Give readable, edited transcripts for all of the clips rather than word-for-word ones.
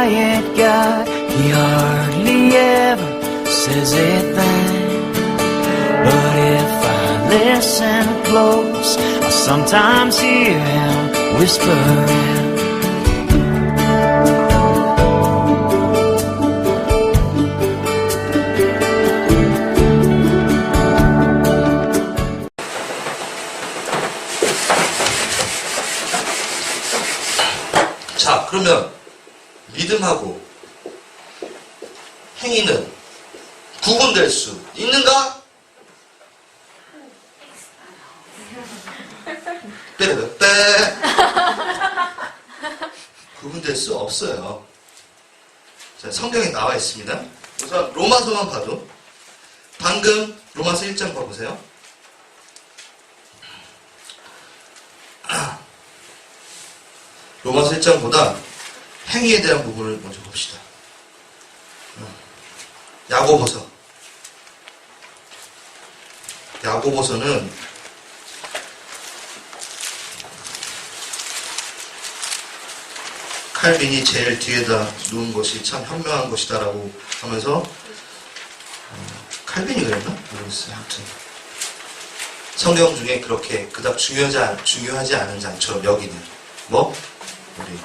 quiet guy, he hardly ever says a thing. But if I listen close, I sometimes hear him whispering. 자, 그러면 믿음하고 행위는 구분될 수 있는가? 빼빼빼 구분될 수 없어요. 자, 성경에 나와 있습니다. 우선 로마서만 봐도 방금 로마서 1장 봐보세요. 로마서 1장보다 행위에 대한 부분을 먼저 봅시다. 야고보서는 칼빈이 제일 뒤에다 놓은 것이 참 현명한 것이다라고 하면서 칼빈이 그랬나? 모르겠어요. 아무튼 성경 중에 그렇게 그닥 중요하지 않은 장처럼 여기는 뭐? 우리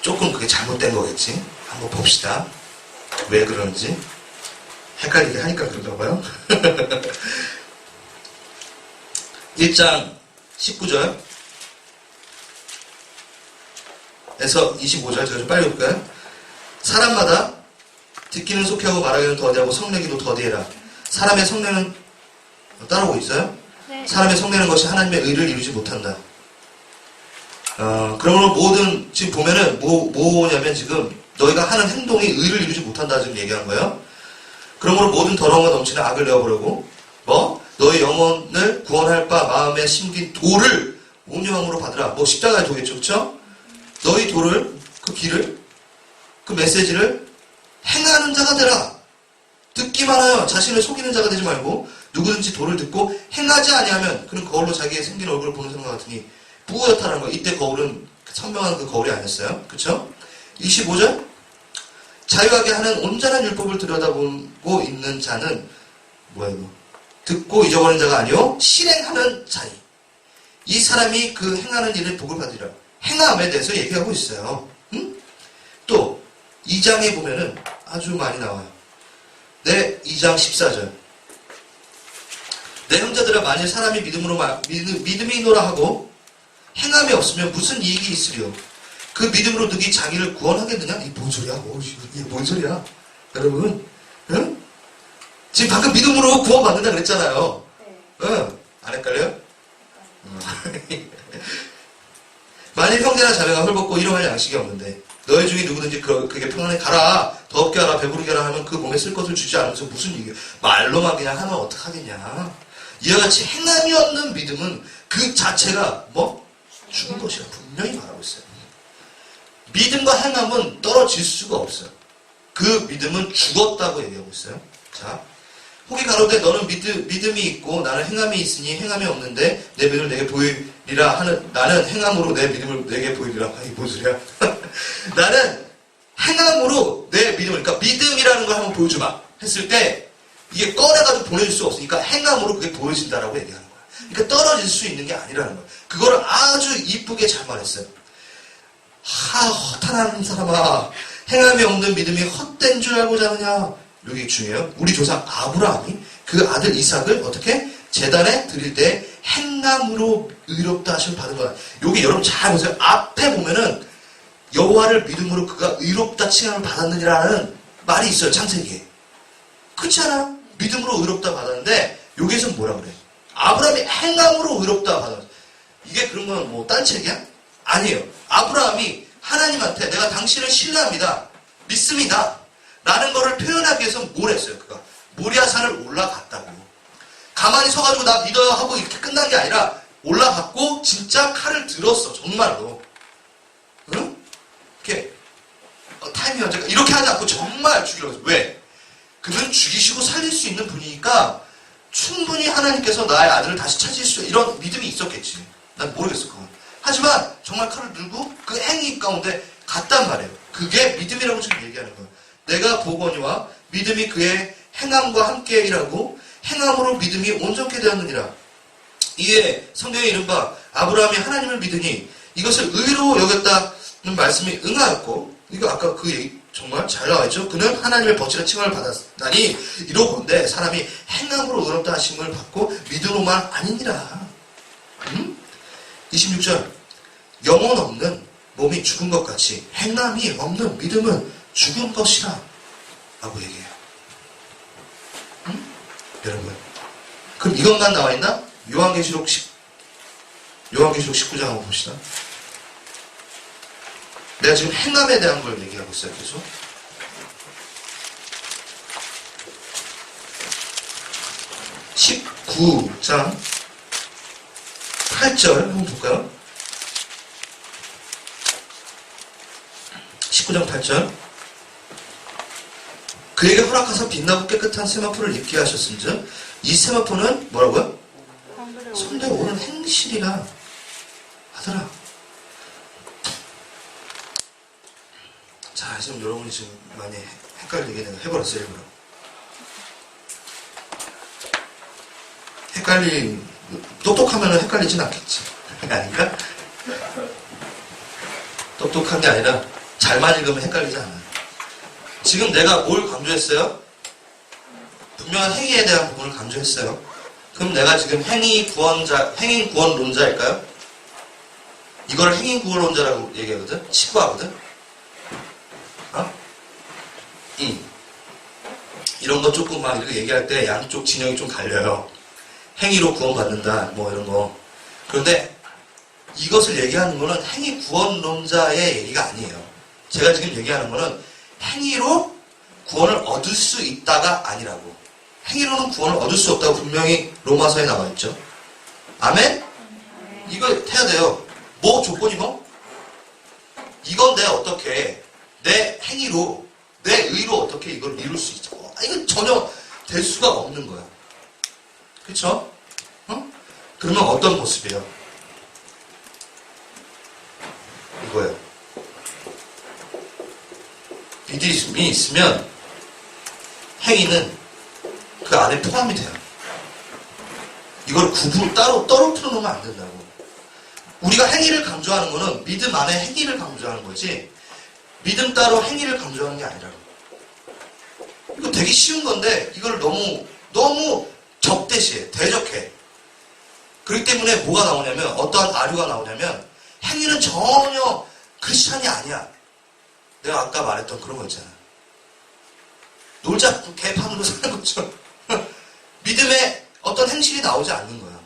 조금 그게 잘못된 거겠지? 한번 봅시다. 왜 그런지 헷갈리게 하니까 그런가 봐요. 1장 19절 에서 25절 제가 좀 빨리 볼까요? 사람마다 듣기는 속하고 말하기는 더디하고 성내기도 더디해라. 사람의 성내는 따라오고 있어요? 네. 사람의 성내는 것이 하나님의 의를 이루지 못한다. 그러므로 모든, 지금 보면은, 뭐냐면 지금, 너희가 하는 행동이 의를 이루지 못한다, 지금 얘기한 거예요. 그러므로 모든 더러움과 넘치는 악을 내어보려고, 너희 영혼을 구원할 바 마음에 심긴 도를 온유함으로 받으라. 십자가의 도겠죠, 그쵸? 너희 도를, 그 길을, 그 메시지를 행하는 자가 되라. 듣기만 하여 자신을 속이는 자가 되지 말고, 누구든지 도를 듣고 행하지 아니하면, 그는 거울로 자기의 생긴 얼굴을 보는 생각 같으니, 뿌옇다는 거. 이때 거울은 선명한 그 거울이 아니었어요. 그쵸? 25절 자유하게 하는 온전한 율법을 들여다보고 있는 자는 뭐야 이거? 듣고 잊어버린 자가 아니요 실행하는 자니 이 사람이 그 행하는 일을 복을 받으리라. 행함에 대해서 얘기하고 있어요. 응? 또 2장에 보면은 아주 많이 나와요. 2장 14절 내 형제들아 만일 사람이 믿음이 있노라 하고 행함이 없으면 무슨 이익이 있으리요? 그 믿음으로 누기 자기를 구원하겠느냐? 이게 뭔 소리야? 이게 뭔 소리야? 여러분, 응? 지금 방금 믿음으로 구원받는다 그랬잖아요. 네. 응? 안 헷갈려요? 만일 형제나 자매가 헐벗고 일용할 양식이 없는데 너희 중에 누구든지 그게 평안에 가라, 더럽게 하라, 배부르게 하라 하면 그 몸에 쓸 것을 주지 않으면서 무슨 이익이야? 말로만 그냥 하면 어떡하겠냐? 이와 같이 행함이 없는 믿음은 그 자체가 죽은 것이라 분명히 말하고 있어요. 믿음과 행함은 떨어질 수가 없어요. 그 믿음은 죽었다고 얘기하고 있어요. 자, 혹이 가로되 너는 믿음이 있고 나는 행함이 있으니 행함이 없는데 내 믿음을 내게 보이리라 하는 나는 행함으로 내 믿음을 내게 보이리라. 이게 뭔 소리야? 나는 행함으로 내 믿음을 그러니까 믿음이라는 걸 한번 보여주마 했을 때 이게 꺼내가지고 보내줄 수 없으니까 행함으로 그게 보여진다라고 얘기하는 거야. 그러니까 떨어질 수 있는 게 아니라는 거야. 그거를 아주 이쁘게 잘 말했어요. 허탄한 사람아, 행함이 없는 믿음이 헛된 줄 알고 자느냐? 이게 중요해요. 우리 조상 아브라함이 그 아들 이삭을 어떻게 제단에 드릴 때 행함으로 의롭다 하심을 받은 거야. 여기 여러분 잘 보세요. 앞에 보면은 여호와를 믿음으로 그가 의롭다 칭함을 받았느니라는 말이 있어요. 창세기에. 그렇지 않아? 믿음으로 의롭다 받았는데 여기에서 뭐라 그래? 아브라함이 행함으로 의롭다 받았어. 이게 그런 건 딴 책이야? 아니에요. 아브라함이 하나님한테 내가 당신을 신뢰합니다. 믿습니다. 라는 거를 표현하기 위해서 뭘 했어요? 그가 모리아산을 올라갔다고. 가만히 서가지고 나 믿어요 하고 이렇게 끝난 게 아니라 올라갔고 진짜 칼을 들었어. 정말로. 응? 이렇게 타이밍 언제까 이렇게 하지 않고 정말 죽이려고 했어. 왜? 그는 죽이시고 살릴 수 있는 분이니까 충분히 하나님께서 나의 아들을 다시 찾으실 수 이런 믿음이 있었겠지. 난 모르겠어 그건. 하지만 정말 칼을 들고 그 행위 가운데 같단 말이에요. 그게 믿음이라고 지금 얘기하는 거예요. 내가 보거니와 믿음이 그의 행함과 함께 일하고 행함으로 믿음이 온전케 되었느니라. 이에 성경에 이른바 아브라함이 하나님을 믿으니 이것을 의로 여겼다는 말씀이 응하였고, 이거 아까 그 얘기 정말 잘 나와있죠. 그는 하나님의 버치는 칭함을 받았다니 이로건대 사람이 행함으로 의롭다 하심을 받고 믿음으로만 아니니라. 26절 영혼 없는 몸이 죽은 것 같이 행함이 없는 믿음은 죽은 것이라 라고 얘기해요. 여러분, 그럼 이것만 나와있나? 요한계시록 19장 한번 봅시다. 내가 지금 행함에 대한 걸 얘기하고 있어요, 계속. (19장 8절) 한번 볼까요? 19장 8절. 그에게 허락하사 빛나고 깨끗한 세마포를 입게 하셨은즉 이 세마포는 뭐라고요? 손대 오는 행실이라 하더라. 자, 지금 여러분이 지금 많이 헷갈리게 내가 해버렸어요, 일부러. 똑똑하면 헷갈리진 않겠지. 아닌가? 똑똑한 게 아니라 잘만 읽으면 헷갈리지 않아요. 지금 내가 뭘 강조했어요? 분명한 행위에 대한 부분을 강조했어요. 그럼 내가 지금 행인 구원론자일까요? 이걸 행인 구원론자라고 얘기하거든? 치부하거든? 이런 거 조금 막 이렇게 얘기할 때 양쪽 진영이 좀 갈려요. 행위로 구원받는다, 뭐 이런 거. 그런데 이것을 얘기하는 거는 행위 구원론자의 얘기가 아니에요. 제가 지금 얘기하는 거는 행위로 구원을 얻을 수 있다가 아니라고. 행위로는 구원을 얻을 수 없다고 분명히 로마서에 나와 있죠. 아멘? 이거 해야 돼요. 뭐 조건이 뭐? 이건 내가 어떻게 내 행위로 내 의로 어떻게 이걸 이룰 수 있죠? 이건 전혀 될 수가 없는 거야. 그쵸? 그러면 어떤 모습이에요? 이거예요. 믿음이 있으면 행위는 그 안에 포함이 돼요. 이걸 따로 떨어뜨려 놓으면 안 된다고. 우리가 행위를 강조하는 거는 믿음 안에 행위를 강조하는 거지, 믿음 따로 행위를 강조하는 게 아니라고. 이거 되게 쉬운 건데 이걸 너무 적대시해, 대적해. 그렇기 때문에 뭐가 나오냐면, 어떠한 아류가 나오냐면, 행위는 전혀 크리스찬이 아니야. 내가 아까 말했던 그런 거 있잖아. 놀자 개판으로 사는 것처럼 믿음에 어떤 행실이 나오지 않는 거야.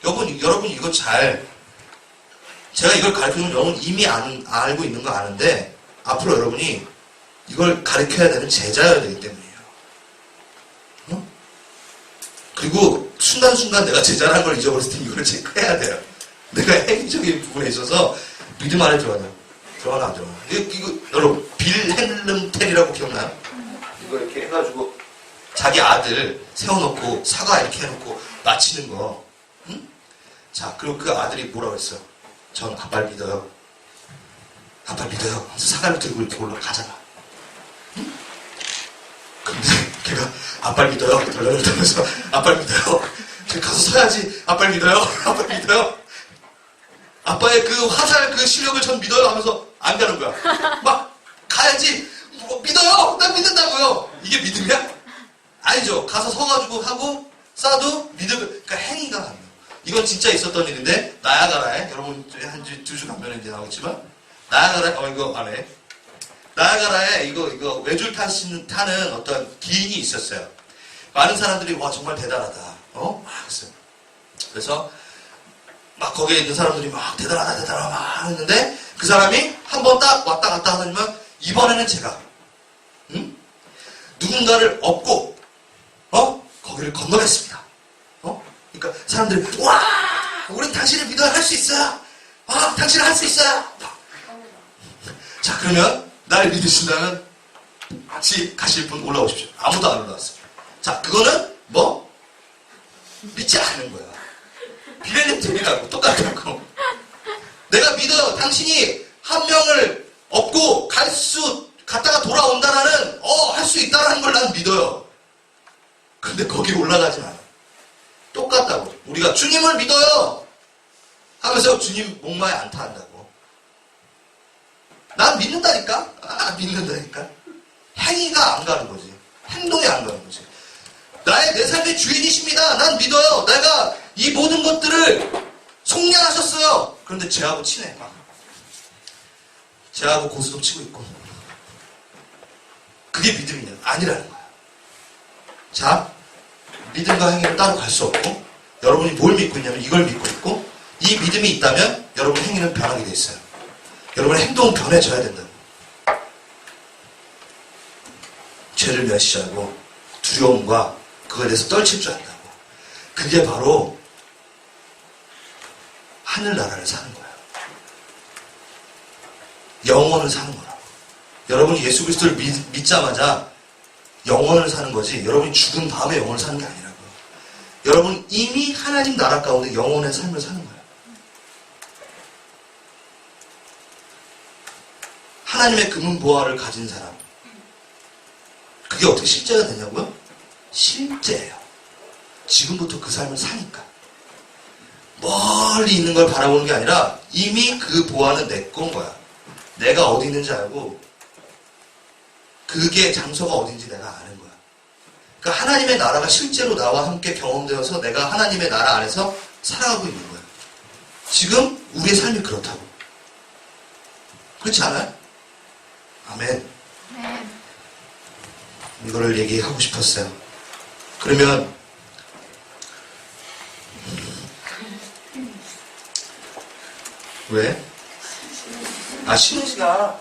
여러분 이거 제가 이걸 가르쳐주면 여러분 이미 알고 있는 거 아는데, 앞으로 여러분이 이걸 가르쳐야 되는 제자여야 되기 때문이에요. 그리고 순간순간 내가 제자라는 걸 잊어버렸을 때 이걸 체크해야 돼요. 내가 행위적인 부분에 있어서 믿음 안에 들어가나 안 들어가나. 이거 여러분 빌헬름 텔이라고 기억나요? 이거 이렇게 해가지고 자기 아들 세워놓고 사과 이렇게 해놓고 마치는 거. 응? 자, 그리고 그 아들이 뭐라고 했어? 전 아빠를 믿어요. 아빠를 믿어요. 사과를 들고 이렇게 올라가잖아. 응? 근데 걔가 아빠를 믿어요. 덜덜덜면서 아빠를 믿어요. 가서 서야지. 아빠를 믿어요. 아빠를 믿어요. 아빠의 그 화살 그 실력을 전 믿어요 하면서 안 가는 거야. 막 가야지. 믿어요. 난 믿는다고요. 이게 믿음이야? 아니죠. 가서 서가지고 하고 싸도 믿음. 그러니까 행위가 안 돼요. 이건 진짜 있었던 일인데, 나야가라에, 여러분 한 2주 가면 이제 나오겠지만, 나야가라에, 이거 안 해. 나야가라에 이거 외줄 타는 어떤 기인이 있었어요. 많은 사람들이 와 정말 대단하다. 막 했어요. 그래서 막 거기에 있는 사람들이 막 대단하다 막 했는데, 그 사람이 한 번 딱 왔다 갔다 하더니만, 이번에는 제가 누군가를 업고 거기를 건너겠습니다. 그러니까 사람들이 와, 우린 당신을 믿어야 할 수 있어요. 당신은 할 수 있어요. 자, 그러면 나를 믿으신다면 같이 가실 분 올라오십시오. 아무도 안 올라왔어요. 자, 그거는 뭐? 믿지 않는 거야. 빌헬름 텔이라고 똑같다고. 내가 믿어요. 당신이 한 명을 없고 갔다가 돌아온다라는 할 수 있다라는 걸 난 믿어요. 근데 거기 올라가진 않아. 똑같다고. 우리가 주님을 믿어요 하면서 주님 목마에 안타한다고. 난 믿는다니까? 믿는다니까? 행위가 안 가는 거지. 행동이 안 가는 거지. 내 삶의 주인이십니다. 난 믿어요. 내가 이 모든 것들을 속량하셨어요. 그런데 쟤하고 친해. 쟤하고 고스톱 치고 있고. 그게 믿음이냐? 아니라는 거야. 자, 믿음과 행위는 따로 갈 수 없고, 여러분이 뭘 믿고 있냐면 이걸 믿고 있고, 이 믿음이 있다면 여러분 행위는 변하게 돼 있어요. 여러분의 행동은 변해져야 된다고. 죄를 멸시하고 두려움과 그거에 대해서 떨칠 줄 안다고. 그게 바로 하늘나라를 사는 거예요. 영원을 사는 거라고. 여러분이 예수 그리스도를 믿자마자 영원을 사는 거지, 여러분이 죽은 다음에 영원을 사는 게 아니라고요. 여러분 이미 하나님 나라 가운데 영원의 삶을 사는 거예요. 하나님의 금은보화를 가진 사람, 그게 어떻게 실제가 되냐고요? 실제예요. 지금부터 그 삶을 사니까. 멀리 있는 걸 바라보는 게 아니라 이미 그 보화는 내 건 거야. 내가 어디 있는지 알고 그게 장소가 어딘지 내가 아는 거야. 그러니까 하나님의 나라가 실제로 나와 함께 경험되어서 내가 하나님의 나라 안에서 살아가고 있는 거야. 지금 우리의 삶이 그렇다고. 그렇지 않아요? 아멘. 이거를 얘기하고 싶었어요. 그러면 왜? 쉬는 시간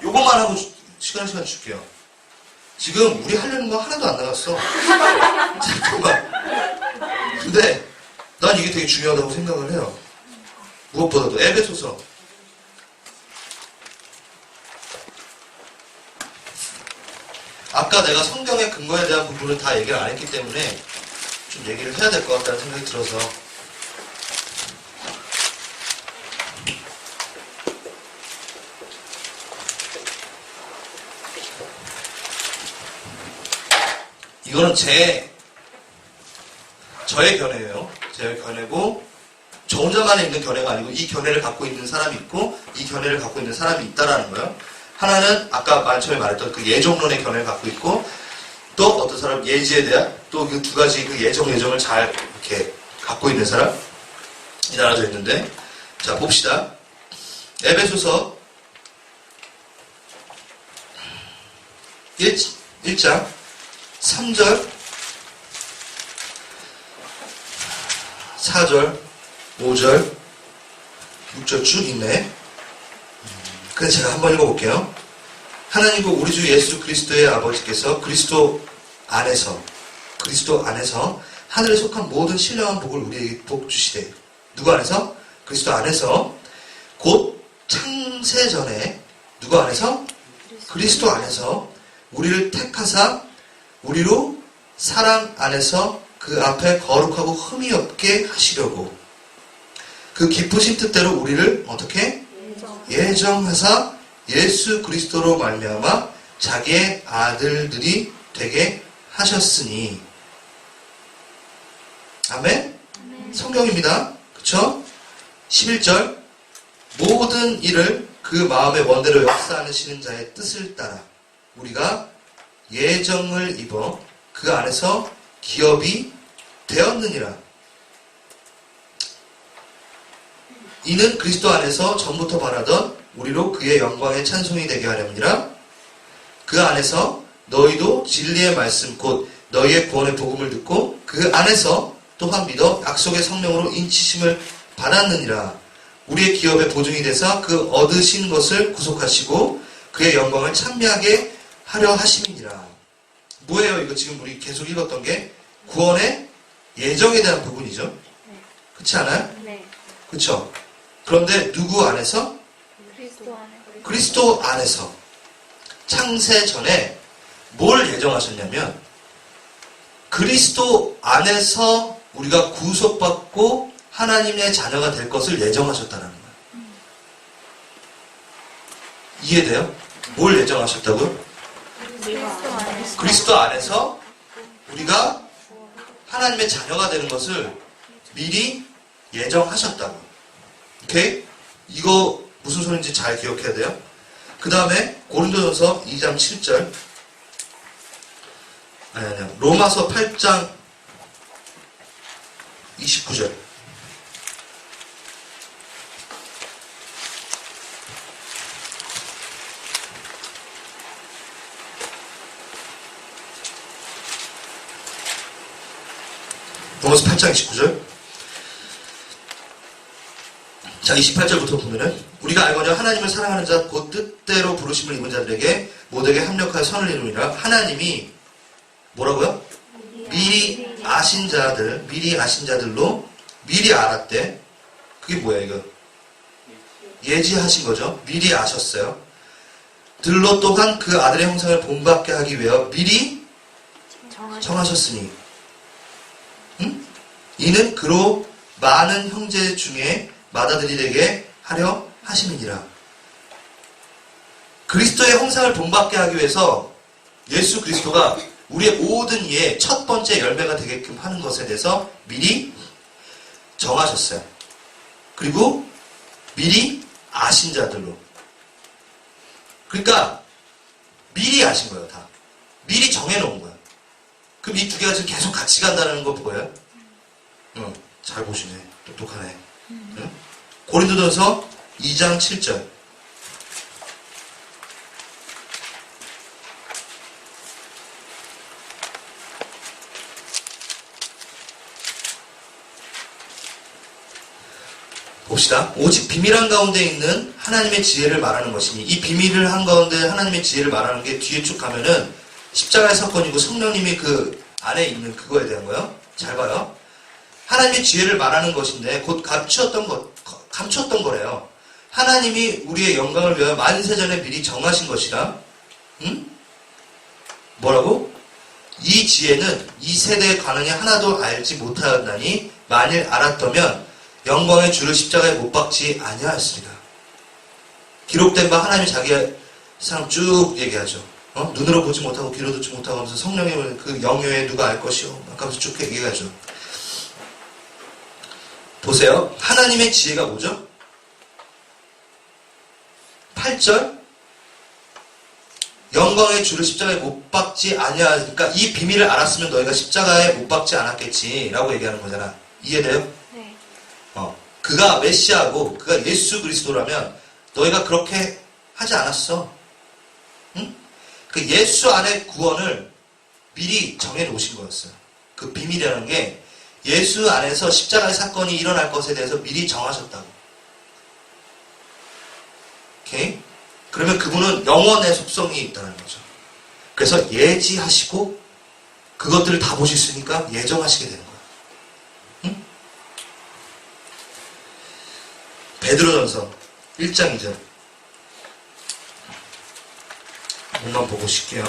요것만 하고 시간 줄게요. 지금 우리 하려는 거 하나도 안 나갔어. 잠깐만. 근데 난 이게 되게 중요하다고 생각을 해요. 무엇보다도 에베소서 아까 내가 성경의 근거에 대한 부분을 다 얘기를 안 했기 때문에 좀 얘기를 해야 될 것 같다는 생각이 들어서 이거는 저의 견해예요. 제 견해고 저 혼자만에 있는 견해가 아니고 이 견해를 갖고 있는 사람이 있고 이 견해를 갖고 있는 사람이 있다라는 거예요. 하나는 아까 맨 처음에 말했던 그 예정론의 견해를 갖고 있고 또 어떤 사람 예지에 대한 또 그 두 가지 그 예정을 잘 이렇게 갖고 있는 사람이 나눠져 있는데 자 봅시다. 에베소서 1장 3절 4절 5절 6절 쭉 있네. 그래서 제가 한번 읽어볼게요. 하나님과 우리 주 예수 그리스도의 아버지께서 그리스도 안에서 하늘에 속한 모든 신령한 복을 우리에게 복 주시되 누구 안에서? 그리스도 안에서 곧 창세전에 누구 안에서? 그리스도 안에서 우리를 택하사 우리로 사랑 안에서 그 앞에 거룩하고 흠이 없게 하시려고 그 기쁘신 뜻대로 우리를 어떻게? 예정하사 예수 그리스도로 말미암아 자기의 아들들이 되게 하셨으니 아멘? 성경입니다. 그쵸? 11절 모든 일을 그 마음의 원대로 역사하시는 자의 뜻을 따라 우리가 예정을 입어 그 안에서 기업이 되었느니라. 이는 그리스도 안에서 전부터 바라던 우리로 그의 영광의 찬송이 되게 하렵니라. 그 안에서 너희도 진리의 말씀 곧 너희의 구원의 복음을 듣고 그 안에서 또한 믿어 약속의 성령으로 인치심을 받았느니라. 우리의 기업의 보증이 되사 그 얻으신 것을 구속하시고 그의 영광을 찬미하게 하려 하심이니라. 뭐예요? 이거 지금 우리 계속 읽었던 게 구원의 예정에 대한 부분이죠. 그렇지 않아요? 네. 그렇죠? 그런데 누구 안에서? 그리스도 안에서 창세 전에 뭘 예정하셨냐면 그리스도 안에서 우리가 구속받고 하나님의 자녀가 될 것을 예정하셨다는 거예요. 이해돼요? 뭘 예정하셨다고요? 그리스도 안에서 우리가 하나님의 자녀가 되는 것을 미리 예정하셨다고. 오케이? 이거 무슨 소리인지 잘 기억해야 돼요. 그 다음에 고린도전서 2장 7절 아니야 로마서 8장 29절 로마서 8장 29절 자 28절부터 보면은 우리가 알거니와 하나님을 사랑하는 자 곧 뜻대로 부르심을 입은 자들에게 모두에게 합력하여 선을 이루니라. 하나님이 뭐라고요? 미리 아신 자들로 미리 알았대. 그게 뭐야 이거? 예지하신 거죠. 미리 아셨어요. 들로 또한 그 아들의 형상을 본받게 하기 위하여 미리 정하셨으니 응? 이는 그로 많은 형제 중에 맏아들이 되게 하려 하심이니라. 그리스도의 형상을 본받게 하기 위해서 예수 그리스도가 우리의 모든 이의 첫 번째 열매가 되게끔 하는 것에 대해서 미리 정하셨어요. 그리고 미리 아신 자들로. 그러니까 미리 아신 거예요. 다. 미리 정해놓은 거예요. 그럼 이 두 개가 지금 계속 같이 간다는 거 보여요? 응, 잘 보시네. 똑똑하네. 응? 고린도전서 2장 7절 봅시다. 오직 비밀한 가운데 있는 하나님의 지혜를 말하는 것이니 이 비밀을 한 가운데 하나님의 지혜를 말하는 게 뒤에 쭉 가면은 십자가의 사건이고 성령님이 그 안에 있는 그거에 대한 거예요. 잘 봐요. 하나님의 지혜를 말하는 것인데 곧 감추었던 거래요. 하나님이 우리의 영광을 위하여 만세전에 미리 정하신 것이라. 응? 뭐라고? 이 지혜는 이 세대의 관원이 하나도 알지 못하였나니 만일 알았다면 영광의 주를 십자가에 못 박지 아니하였으리라. 기록된 바 하나님이 자기의 사람 쭉 얘기하죠. 눈으로 보지 못하고 귀로 듣지 못하고 하면서 성령의 그 영여에 누가 알 것이요. 막 하면서 쭉 얘기하죠. 보세요. 하나님의 지혜가 뭐죠? 8절 영광의 주를 십자가에 못 박지 아니하니까 이 비밀을 알았으면 너희가 십자가에 못 박지 않았겠지 라고 얘기하는 거잖아. 이해돼요? 네. 그가 메시아고 그가 예수 그리스도라면 너희가 그렇게 하지 않았어. 응? 그 예수 안의 구원을 미리 정해놓으신 거였어요. 그 비밀이라는 게 예수 안에서 십자가의 사건이 일어날 것에 대해서 미리 정하셨다고. 오케이? 그러면 그분은 영원의 속성이 있다는 거죠. 그래서 예지하시고 그것들을 다 보셨으니까 예정하시게 되는 거예요. 응? 베드로전서 1장 2절 한번 보고 싶게요.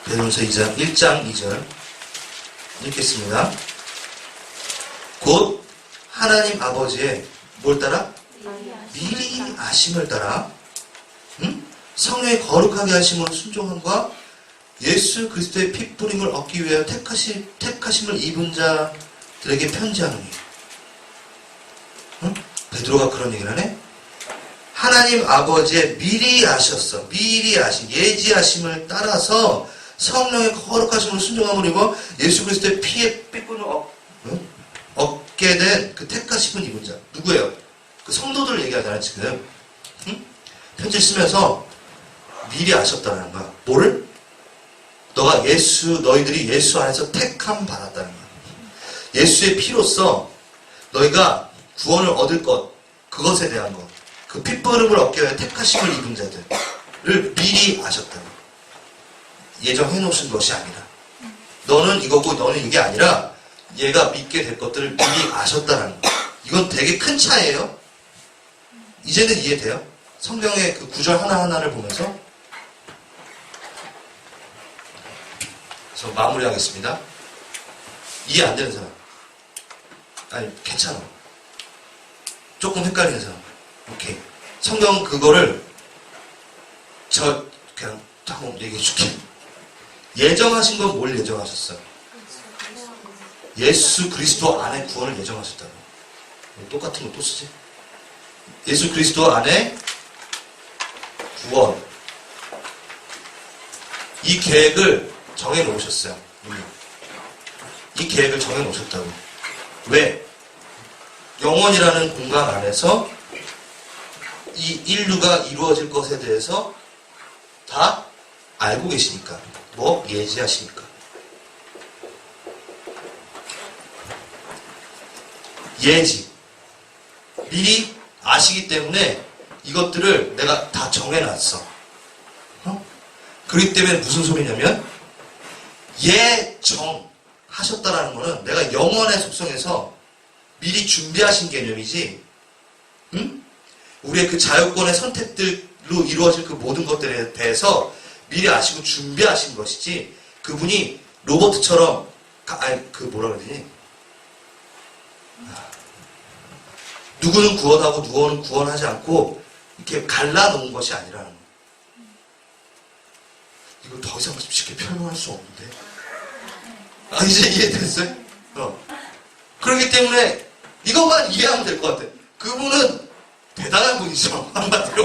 베드로전서 1장 2절 읽겠습니다. 곧 하나님 아버지의 뭘 따라? 미리 아심을 따라 성령의 거룩하게 하심으로 순종함과 예수 그리스도의 피 뿌림을 얻기 위하여 택하심을 입은 자들에게 편지하노니. 베드로가 그런 얘기를 하네. 하나님 아버지의 미리 아셨어. 미리 아신 예지하심을 따라서 성령의 거룩하심으로 순종함을 입어 예수 그리스도의 피에 삐꾸를 얻게 된 그 택하심을 입은 자. 누구예요? 그 성도들을 얘기하잖아요, 지금. 응? 편지를 쓰면서 미리 아셨다는 거야. 뭐를? 너희들이 예수 안에서 택함 받았다는 거야. 예수의 피로써 너희가 구원을 얻을 것, 그것에 대한 것, 그 핏부름을 얻게 위해 택하심을 입은 자들을 미리 아셨다는 거야. 예정해 놓으신 것이 아니라 너는 이거고 너는 이게 아니라 얘가 믿게 될 것들을 미리 아셨다는 거. 이건 되게 큰 차이예요. 이제는 이해돼요? 성경의 그 구절 하나하나를 보면서. 그래서 마무리하겠습니다. 이해 안 되는 사람. 아니, 괜찮아. 조금 헷갈리는 사람. 오케이. 성경 그거를 그냥 한번 얘기해 줄게. 예정하신 건 뭘 예정하셨어요? 예수 그리스도 안에 구원을 예정하셨다고. 똑같은 거 또 쓰지? 예수 그리스도 안에 구원. 이 계획을 정해놓으셨어요. 이 계획을 정해놓으셨다고. 왜? 영원이라는 공간 안에서 이 인류가 이루어질 것에 대해서 다 알고 계시니까. 뭐? 예지하시니까. 예지. 미리 아시기 때문에 이것들을 내가 다 정해놨어. 그렇기 때문에 무슨 소리냐면 예정하셨다라는 거는 내가 영원의 속성에서 미리 준비하신 개념이지, 응? 우리의 그 자유권의 선택들로 이루어질 그 모든 것들에 대해서 미리 아시고 준비하신 것이지, 그분이 로버트처럼 뭐라 그러지? 누구는 구원하고 누구는 구원하지 않고 이렇게 갈라놓은 것이 아니라는 거예요. 이걸 더 이상 쉽게 표현할 수 없는데. 이제 이해됐어요? 그렇기 때문에 이것만 이해하면 될 것 같아. 그분은 대단한 분이죠. 한마디로.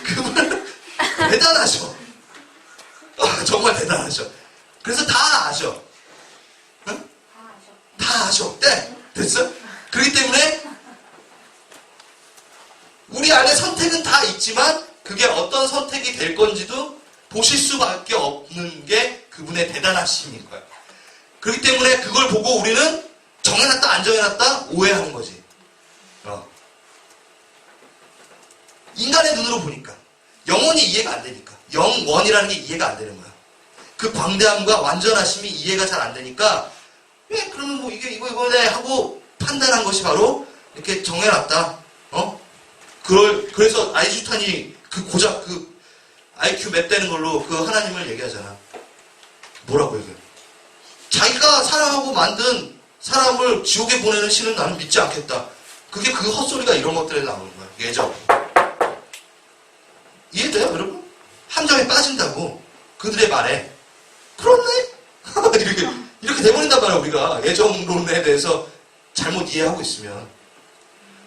그분은 대단하셔. 정말 대단하셔. 그래서 다 아셔. 응? 다 아셔. 네. 됐어? 그렇기 때문에 우리 안에 선택은 다 있지만 그게 어떤 선택이 될 건지도 보실 수밖에 없는 게 그분의 대단하심인 거야. 그렇기 때문에 그걸 보고 우리는 정해놨다 안 정해놨다 오해하는 거지. 인간의 눈으로 보니까 영원히 이해가 안 되니까, 영원이라는 게 이해가 안 되는 거야. 그 광대함과 완전하심이 이해가 잘 안 되니까, 왜 그러면 뭐 이거네 하고 판단한 것이 바로 이렇게 정해놨다. 그래서 아인슈타인이 그 IQ 몇 되는 걸로 그 하나님을 얘기하잖아. 뭐라고 얘기해? 자기가 사랑하고 만든 사람을 지옥에 보내는 신은 나는 믿지 않겠다. 그게 그 헛소리가 이런 것들에 나오는 거야. 예정. 이해돼요, 여러분? 함정에 빠진다고. 그들의 말에. 그렇네? 이렇게 돼버린단 말이야, 우리가. 예정론에 대해서 잘못 이해하고 있으면.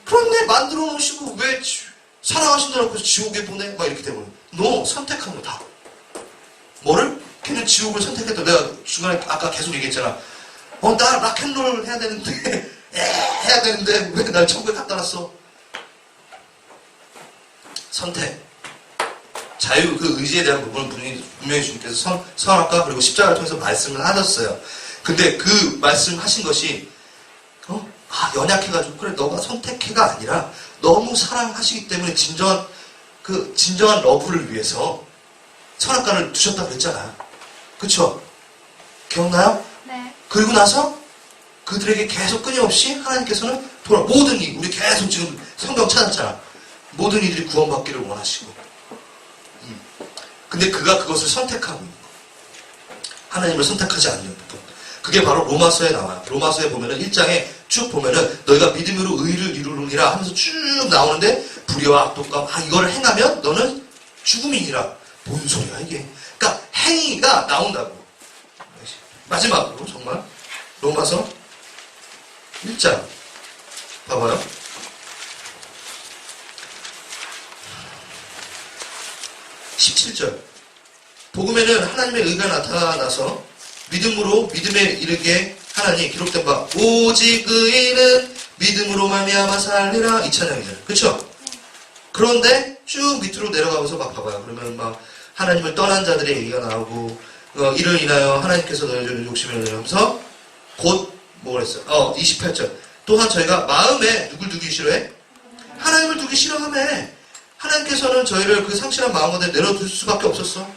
그렇네, 만들어 놓으시고, 왜 사랑하신다고 해서 지옥에 보내? 막 이렇게 돼버려. 너 선택한 거 다. 뭐를? 걔는 지옥을 선택했다. 내가 중간에 아까 계속 얘기했잖아. 나 락앤롤 해야 되는데, 해야 되는데, 왜 날 천국에 갖다 놨어? 선택. 자유, 그 의지에 대한 부분은 분명히 주님께서 선악과 그리고 십자가를 통해서 말씀을 하셨어요. 근데 그 말씀하신 것이, 연약해가지고, 그래, 너가 선택해가 아니라, 너무 사랑하시기 때문에 진정한 러브를 위해서 선악과를 두셨다 그랬잖아. 그쵸? 기억나요? 네. 그리고 나서 그들에게 계속 끊임없이 하나님께서는 모든 이, 우리 계속 지금 성경 찾았잖아. 모든 이들이 구원받기를 원하시고. 근데 그가 그것을 선택하고 있는 거. 하나님을 선택하지 않는 부분. 그게 바로 로마서에 나와요. 로마서에 보면은 1장에 쭉 보면은 너희가 믿음으로 의를 이루느니라 하면서 쭉 나오는데 불의와 악독과 이거를 행하면 너는 죽음이니라. 뭔 소리야 이게. 그러니까 행위가 나온다고. 마지막으로 정말 로마서 1장 봐봐요. 17절. 복음에는 하나님의 의가 나타나서 믿음으로 믿음에 이르게 하나니 기록된 바 오직 의인은 믿음으로 말미암아 살리라 이 찬양이잖아요. 그쵸? 그런데 쭉 밑으로 내려가면서 막 봐봐요. 그러면 막 하나님을 떠난 자들의 얘기가 나오고 이를 인하여 하나님께서 너희를 욕심을 내면서 곧 뭐라 했어요? 28절. 또한 저희가 마음에 누굴 두기 싫어해? 하나님을 두기 싫어하며 하나님께서는 저희를 그 상실한 마음 가운데 내려둘 수밖에 없었어.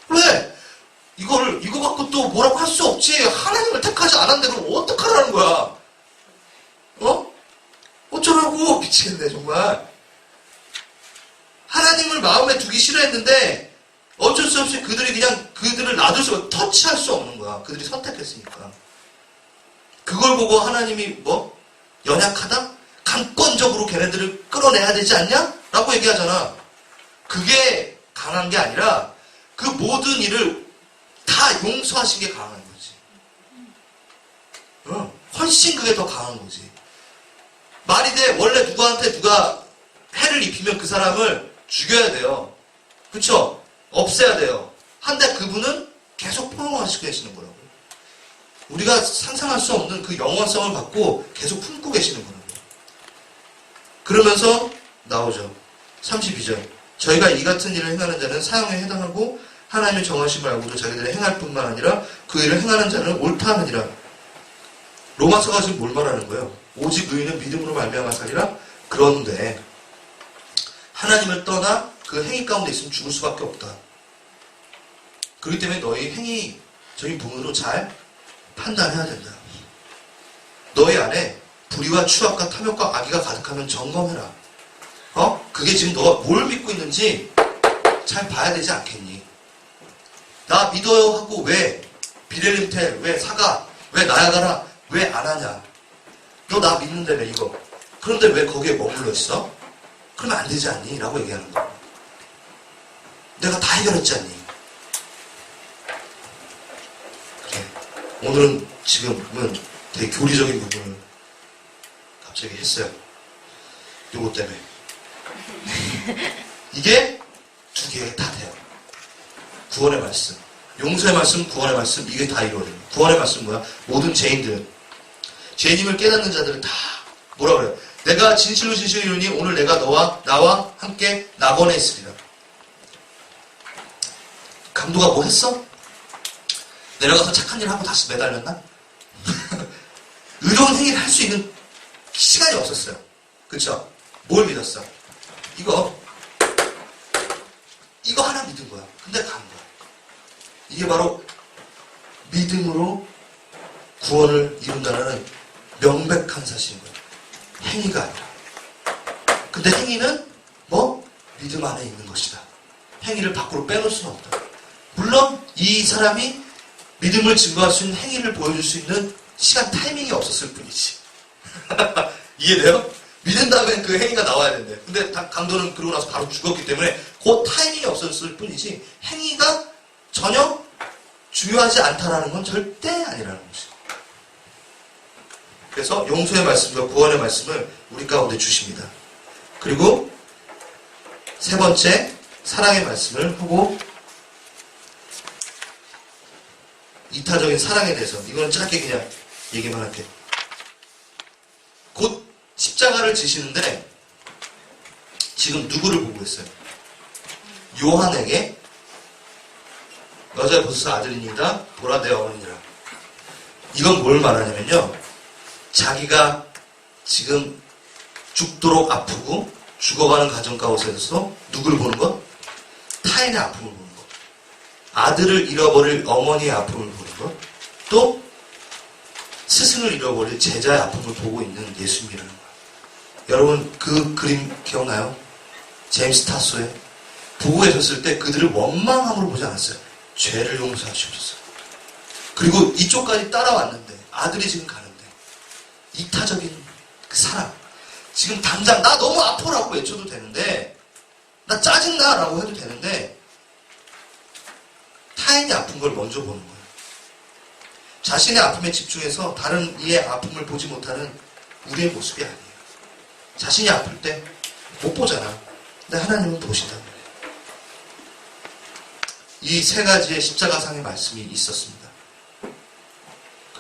왜? 이거 갖고 또 뭐라고 할 수 없지. 하나님을 택하지 않았는데 그럼 어떡하라는 거야? 어쩌라고? 미치겠네 정말. 하나님을 마음에 두기 싫어했는데 어쩔 수 없이 그들을 놔둘 수가 터치할 수 없는 거야. 그들이 선택했으니까. 그걸 보고 하나님이 뭐 연약하다? 강권적으로 걔네들을 끌어내야 되지 않냐? 라고 얘기하잖아. 그게 강한 게 아니라 그 모든 일을 다 용서하신 게 강한 거지. 훨씬 그게 더 강한 거지. 말이 돼. 원래 누구한테 누가 해를 입히면 그 사람을 죽여야 돼요. 그쵸? 없애야 돼요. 한데 그분은 계속 포용하시고 계시는 거라고. 우리가 상상할 수 없는 그 영원성을 갖고 계속 품고 계시는 거라고. 그러면서 나오죠. 32절. 저희가 이 같은 일을 행하는 자는 사형에 해당하고 하나님의 정하심을 알고도 자기들이 행할 뿐만 아니라 그 일을 행하는 자는 옳다 하느니라. 로마서가 지금 뭘 말하는 거예요? 오직 의인은 믿음으로 말미암아 살리라. 그런데 하나님을 떠나 그 행위 가운데 있으면 죽을 수밖에 없다. 그렇기 때문에 너희 행위적인 부분으로 잘 판단해야 된다. 너희 안에 불의와 추악과 탐욕과 악의가 가득하면 점검해라. 그게 지금 너가 뭘 믿고 있는지 잘 봐야 되지 않겠니? 나 믿어요 하고 왜 비렐림텔, 왜 사가, 왜 나야가라, 왜 안 하냐? 너 나 믿는다며 이거. 그런데 왜 거기에 머물러 있어? 그러면 안 되지 않니? 라고 얘기하는 거야. 내가 다 해결했지 않니? 그래. 오늘은 지금은 되게 교리적인 부분을 갑자기 했어요. 요거 때문에. 이게 두 개 다 돼요. 구원의 말씀. 용서의 말씀, 구원의 말씀, 이게 다 이루어져요. 구원의 말씀은 뭐야? 모든 죄인들은, 죄인임을 깨닫는 자들은 다 뭐라 그래요? 내가 진실로 이르니 오늘 내가 나와 함께 낙원에 있으리라. 강도가 뭐 했어? 내려가서 착한 일 하고 다시 매달렸나? 의로운 행위를 할 수 있는 시간이 없었어요. 그쵸? 뭘 믿었어? 이거 하나 믿은 거야. 근데 간 거야. 이게 바로 믿음으로 구원을 이룬다는 명백한 사실인 거야. 행위가 아니라. 근데 행위는 뭐? 믿음 안에 있는 것이다. 행위를 밖으로 빼놓을 수는 없다. 물론 이 사람이 믿음을 증거할 수 있는 행위를 보여줄 수 있는 시간 타이밍이 없었을 뿐이지. 이해돼요? 믿은 다음에 그 행위가 나와야 된대. 근데 강도는 그러고 나서 바로 죽었기 때문에 그 타이밍이 없었을 뿐이지 행위가 전혀 중요하지 않다라는 건 절대 아니라는 거지. 그래서 용서의 말씀과 구원의 말씀을 우리 가운데 주십니다. 그리고 세 번째 사랑의 말씀을 하고 이타적인 사랑에 대해서 이거는 짧게 그냥 얘기만 할게. 곧 십자가를 지시는데 지금 누구를 보고 있어요? 요한에게 여자의 보소서 아들이니이다 보라 내 어머니라. 이건 뭘 말하냐면요, 자기가 지금 죽도록 아프고 죽어가는 가정 가운데서 누굴 보는 것? 타인의 아픔을 보는 것. 아들을 잃어버릴 어머니의 아픔을 보는 것. 또 스승을 잃어버릴 제자의 아픔을 보고 있는 예수님이라는 거예요. 여러분 그 그림 기억나요? 제임스 타소에 보고 계셨을 때 그들을 원망함으로 보지 않았어요. 죄를 용서하시옵소서. 그리고 이쪽까지 따라왔는데 아들이 지금 가는데 이타적인 그 사랑, 지금 당장 나 너무 아파라고 외쳐도 되는데, 나 짜증나 라고 해도 되는데 타인이 아픈 걸 먼저 보는 거예요. 자신의 아픔에 집중해서 다른 이의 아픔을 보지 못하는 우리의 모습이 아니에요. 자신이 아플 때 못 보잖아. 근데 하나님은 보신단 말이에요. 이 세 가지의 십자가상의 말씀이 있었습니다.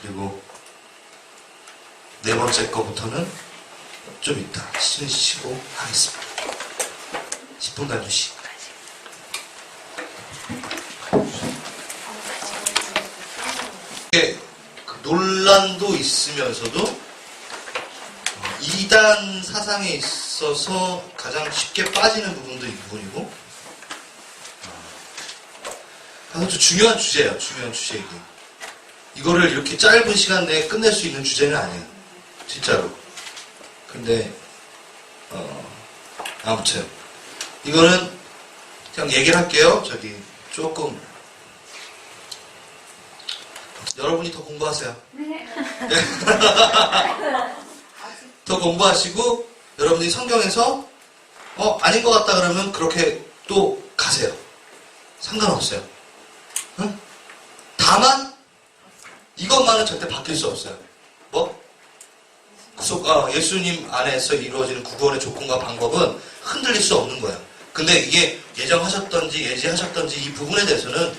그리고 네 번째 거부터는 좀 이따 쉬고 하겠습니다. 10분 간주시. 논란도 있으면서도 이단 사상에 있어서 가장 쉽게 빠지는 부분도 이 부분이고, 아주 중요한 주제예요. 중요한 주제이고, 이거를 이렇게 짧은 시간 내에 끝낼 수 있는 주제는 아니에요. 진짜로. 근데 아무튼 이거는 그냥 얘기를 할게요. 저기 조금 여러분이 더 공부하세요. 더 공부하시고 여러분이 성경에서 아닌 것 같다 그러면 그렇게 또 가세요. 상관없어요. 응? 다만 이것만은 절대 바뀔 수 없어요. 뭐? 예수님 안에서 이루어지는 구원의 조건과 방법은 흔들릴 수 없는 거예요. 근데 이게 예정하셨던지 예지하셨던지 이 부분에 대해서는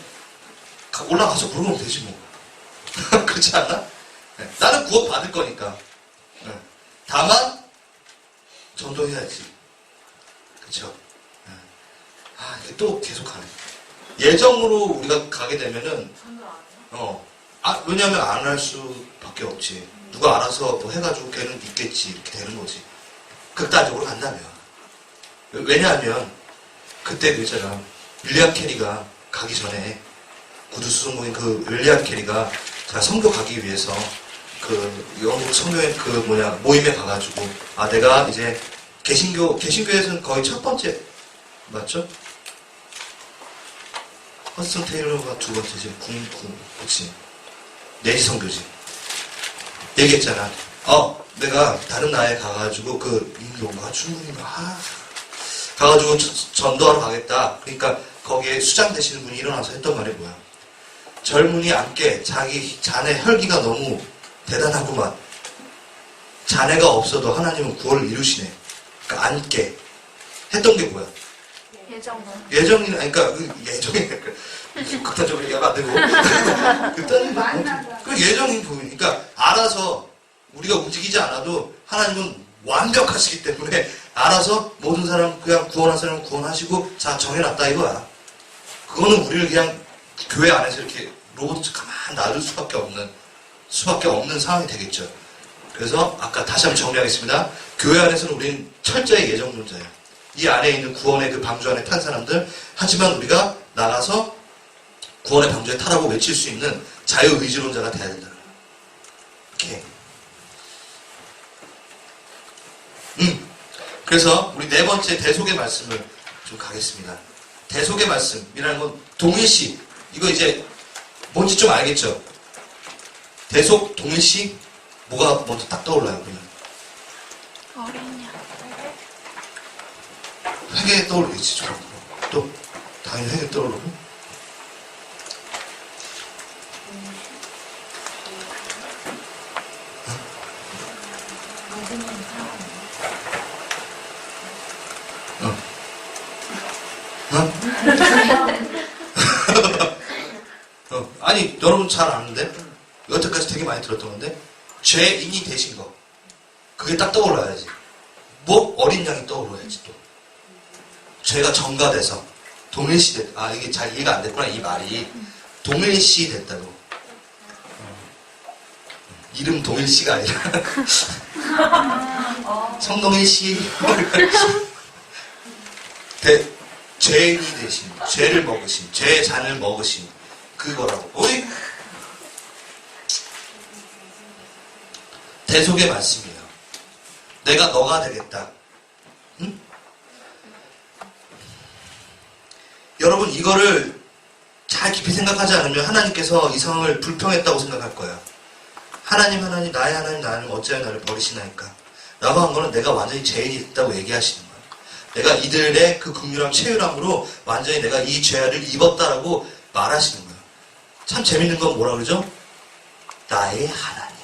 올라가서 물어보면 되지 뭐. 그렇지 않아? 네. 나는 구원 받을 거니까. 네. 다만 전도해야지. 그렇죠? 네. 이게 또 계속하네. 예정으로 우리가 가게 되면은 왜냐하면 안 할 수밖에 없지. 누가 알아서 뭐 해가지고 걔는 있겠지 이렇게 되는 거지. 극단적으로 간다면. 왜냐하면 그때 그랬잖아. 윌리엄 캐리가 가기 전에 구두 수송모인 그 윌리엄 캐리가 자 선교 가기 위해서 그 영국 선교회 모임에 가가지고 내가 이제 개신교에서는 거의 첫 번째 맞죠? 허스턴 테일러가 두 번째지. 그치. 내지 선교지. 얘기했잖아. 내가 다른 나라에 가가지고 인도인가 중국인가 가가지고 전도하러 가겠다. 그러니까 거기에 수장 되시는 분이 일어나서 했던 말이 뭐야? 젊은이 함께 자기 자네 혈기가 너무 대단하구만. 자네가 없어도 하나님은 구원을 이루시네. 그러니까 앉게 했던 게 뭐야? 예정이 그러니까 예정이 극단적으로 얘기하면 안 되고 그 예정인 부분. 그러니까 알아서 우리가 움직이지 않아도 하나님은 완벽하시기 때문에 알아서 모든 사람 그냥 구원한 사람은 구원하시고 자 정해놨다 이거야. 그거는 우리를 그냥 교회 안에서 이렇게 로봇 가만 놔둘 수밖에 없는 상황이 되겠죠. 그래서 아까 다시 한번 정리하겠습니다. 교회 안에서는 우리는 철저히 예정론자예요. 이 안에 있는 구원의 그 방주 안에 탄 사람들. 하지만 우리가 나가서 구원의 방주에 타라고 외칠 수 있는 자유의지론자가 돼야 된다. 이렇게. 그래서 우리 네 번째 대속의 말씀을 좀 가겠습니다. 대속의 말씀이라는 건 동일시. 이거 이제 뭔지 좀 알겠죠? 대속, 동일시 뭐가 먼저 딱 떠올라요 그러면? 어린 양. 회개 떠오르겠지. 또 당연히 회개 떠오르고. 아니 여러분 잘 아는데 여태까지 되게 많이 들었던 건데 죄인이 되신 거 그게 딱 떠올라야지. 뭐 어린 양이 떠올라야지 또. 죄가 전가돼서 동일시 됐. 이게 잘 이해가 안 됐구나 이 말이. 동일시 됐다고. 이름 동일시가 아니라 성동일시. 죄인이 되신, 죄를 먹으신, 죄의 잔을 먹으신 그거라고. 어이? 대속의 말씀이에요. 내가 너가 되겠다. 응? 여러분 이거를 잘 깊이 생각하지 않으면 하나님께서 이 상황을 불평했다고 생각할 거예요. 하나님 나의 하나님 나는 어찌하여 나를 버리시나이까. 라고 한 거는 내가 완전히 죄인이 됐다고 얘기하시는 거예요. 내가 이들의 그 긍휼함 체휼함으로 완전히 내가 이 죄를 입었다라고 말하시는 거예요. 참 재밌는 건 뭐라 그러죠? 나의 하나님.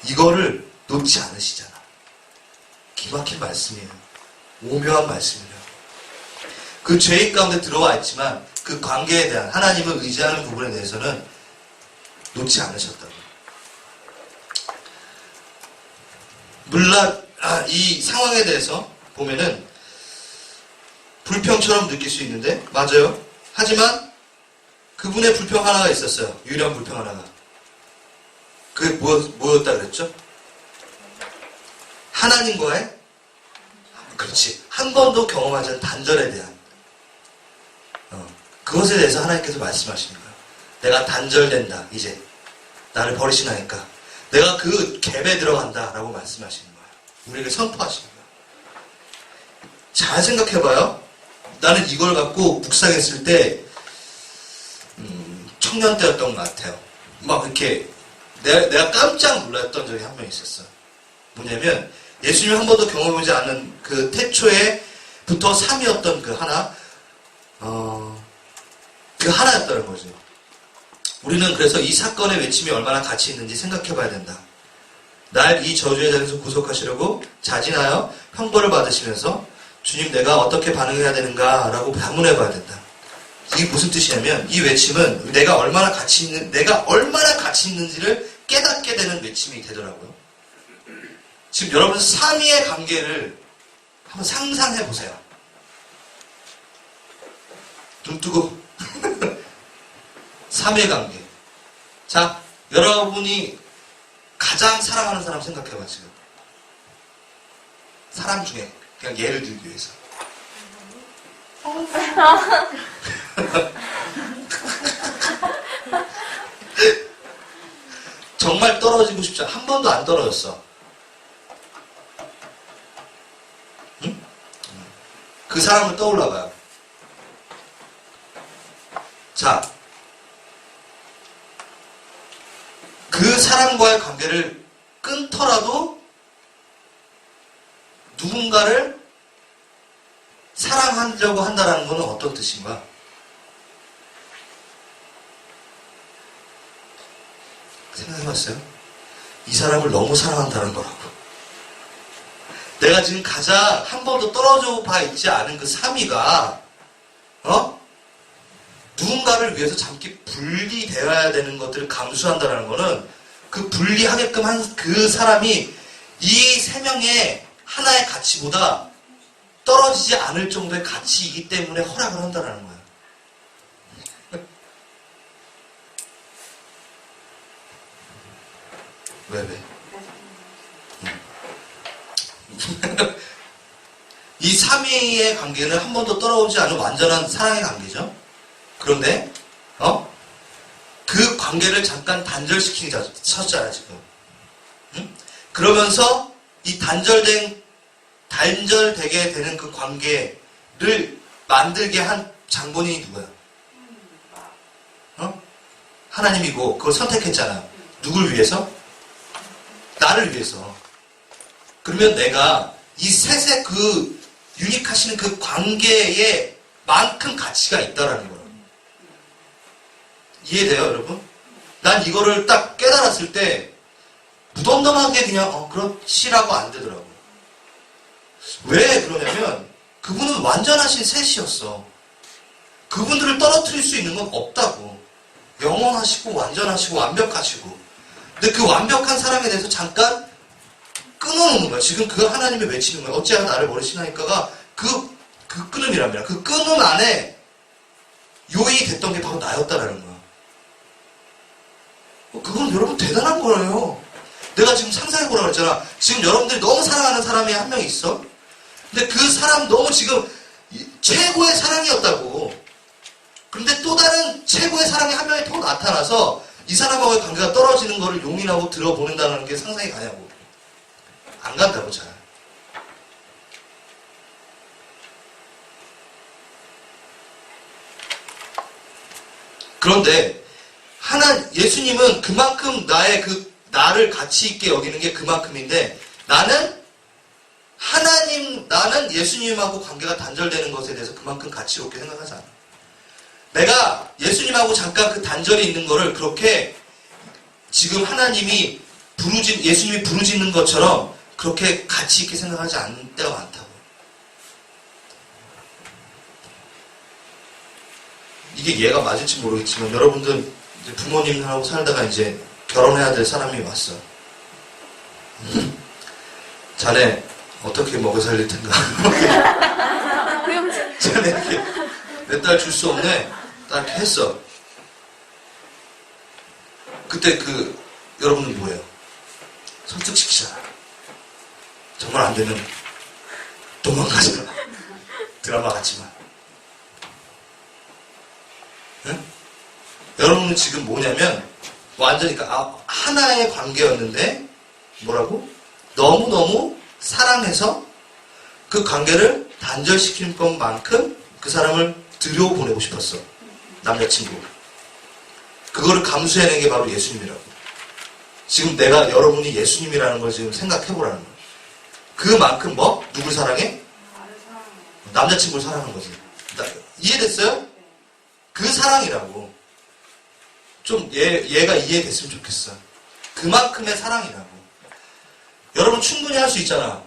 이거를 놓지 않으시잖아. 기막힌 말씀이에요. 오묘한 말씀이에요. 그 죄인 가운데 들어와 있지만 그 관계에 대한 하나님을 의지하는 부분에 대해서는 놓지 않으셨다고. 물론 이 상황에 대해서 보면은 불평처럼 느낄 수 있는데 맞아요. 하지만 그분의 불평 하나가 있었어요. 유일한 불평 하나가. 그게 뭐였다 그랬죠? 하나님과의 그렇지. 한 번도 경험하지 않은 단절에 대한 그것에 대해서 하나님께서 말씀하시는 거예요. 내가 단절된다. 이제 나를 버리시나니까 내가 그 갭에 들어간다라고 말씀하시는 거예요. 우리에게 선포하시는 거예요. 잘 생각해봐요. 나는 이걸 갖고 묵상했을 때 청년 때였던 것 같아요. 막 이렇게 내가 깜짝 놀랐던 적이 한 번 있었어. 뭐냐면 예수님 한 번도 경험해보지 않은 그 태초에부터 3이었던 그 하나, 그 하나였다는 거죠. 우리는 그래서 이 사건의 외침이 얼마나 가치 있는지 생각해봐야 된다. 날 이 저주의 자리에서 구속하시려고 자진하여 형벌을 받으시면서 주님 내가 어떻게 반응해야 되는가 라고 반문해봐야 된다. 이게 무슨 뜻이냐면 이 외침은 내가 얼마나 가치 있는지를 깨닫게 되는 외침이 되더라고요. 지금 여러분 3위의 관계를 한번 상상해 보세요. 눈 뜨고 3위의 관계. 자, 여러분이 가장 사랑하는 사람 생각해봐 지금. 사람 중에 그냥 예를 들기 위해서. 정말 떨어지고 싶지 않아. 한 번도 안 떨어졌어. 응? 그 사람을 떠올라봐요. 자, 그 사람과의 관계를 끊더라도 누군가를 사랑하려고 한다는 것은 어떤 뜻인가? 생각해봤어요? 이 사람을 너무 사랑한다는 거라고. 내가 지금 가장 한 번도 떨어져 봐 있지 않은 그 3위가 누군가를 위해서 잠시 분리되어야 되는 것들을 감수한다는 거는 그 분리하게끔 한 그 사람이 이 3명의 하나의 가치보다 떨어지지 않을 정도의 가치이기 때문에 허락을 한다는 거야. 왜? 이 3위의 관계는 한 번도 떨어오지 않은 완전한 사랑의 관계죠. 그런데 그 관계를 잠깐 단절시키는 쳤잖아 지금. 응? 그러면서 이 단절되게 되는 그 관계를 만들게 한 장본인이 누구야? 하나님이고 그걸 선택했잖아. 누굴 위해서? 나를 위해서. 그러면 내가 이 셋의 그 유닉하시는 그 관계에 만큼 가치가 있다라는 거예요. 이해돼요, 여러분? 난 이거를 딱 깨달았을 때 무덤덤하게 그냥 그렇지라고 안 되더라고. 왜 그러냐면 그분은 완전하신 셋이었어. 그분들을 떨어뜨릴 수 있는 건 없다고. 영원하시고 완전하시고 완벽하시고. 근데 그 완벽한 사랑에 대해서 잠깐 끊어놓는 거야. 지금 그 하나님의 외치는 거야. 어찌하여 나를 버리시나이까가 그 끊음이랍니다. 그 끊음 안에 요인이 됐던 게 바로 나였다라는 거야. 그건 여러분 대단한 거예요. 내가 지금 상상해보라고 했잖아. 지금 여러분들이 너무 사랑하는 사람이 한 명 있어. 근데 그 사람 너무 지금 최고의 사랑이었다고. 그런데 또 다른 최고의 사랑이 한 명이 더 나타나서 이 사람하고의 관계가 떨어지는 거를 용인하고 들어보낸다는 게 상상이 가냐고. 안 간다고 잘. 그런데 예수님은 그만큼 나를 가치 있게 여기는 게 그만큼인데 나는 예수님하고 관계가 단절되는 것에 대해서 그만큼 가치롭게 생각하지 않아. 내가 예수님하고 잠깐 그 단절이 있는 거를 그렇게 지금 예수님이 부르짖는 것처럼 그렇게 가치 있게 생각하지 않는 때가 많다고. 이게 이해가 맞을지 모르겠지만 여러분들 이제 부모님하고 살다가 이제 결혼해야 될 사람이 왔어. 자네 어떻게 먹여 살릴 텐가? 자네 이렇게 몇 달 줄 수 없네. 딱 했어. 그때 여러분은 뭐예요? 설득시키잖아. 정말 안 되면 도망가잖아. 드라마 같지만. 응? 여러분은 지금 뭐냐면 완전히 하나의 관계였는데 뭐라고? 너무너무 사랑해서 그 관계를 단절시키는 것만큼 그 사람을 들여보내고 싶었어. 남자친구. 그거를 감수해낸 게 바로 예수님이라고. 지금 내가 여러분이 예수님이라는 걸 지금 생각해보라는 거예요. 그만큼 뭐? 누굴 사랑해? 남자친구를 사랑하는 거지. 이해됐어요? 그 사랑이라고. 좀 얘가 이해됐으면 좋겠어. 그만큼의 사랑이라고. 여러분 충분히 할 수 있잖아.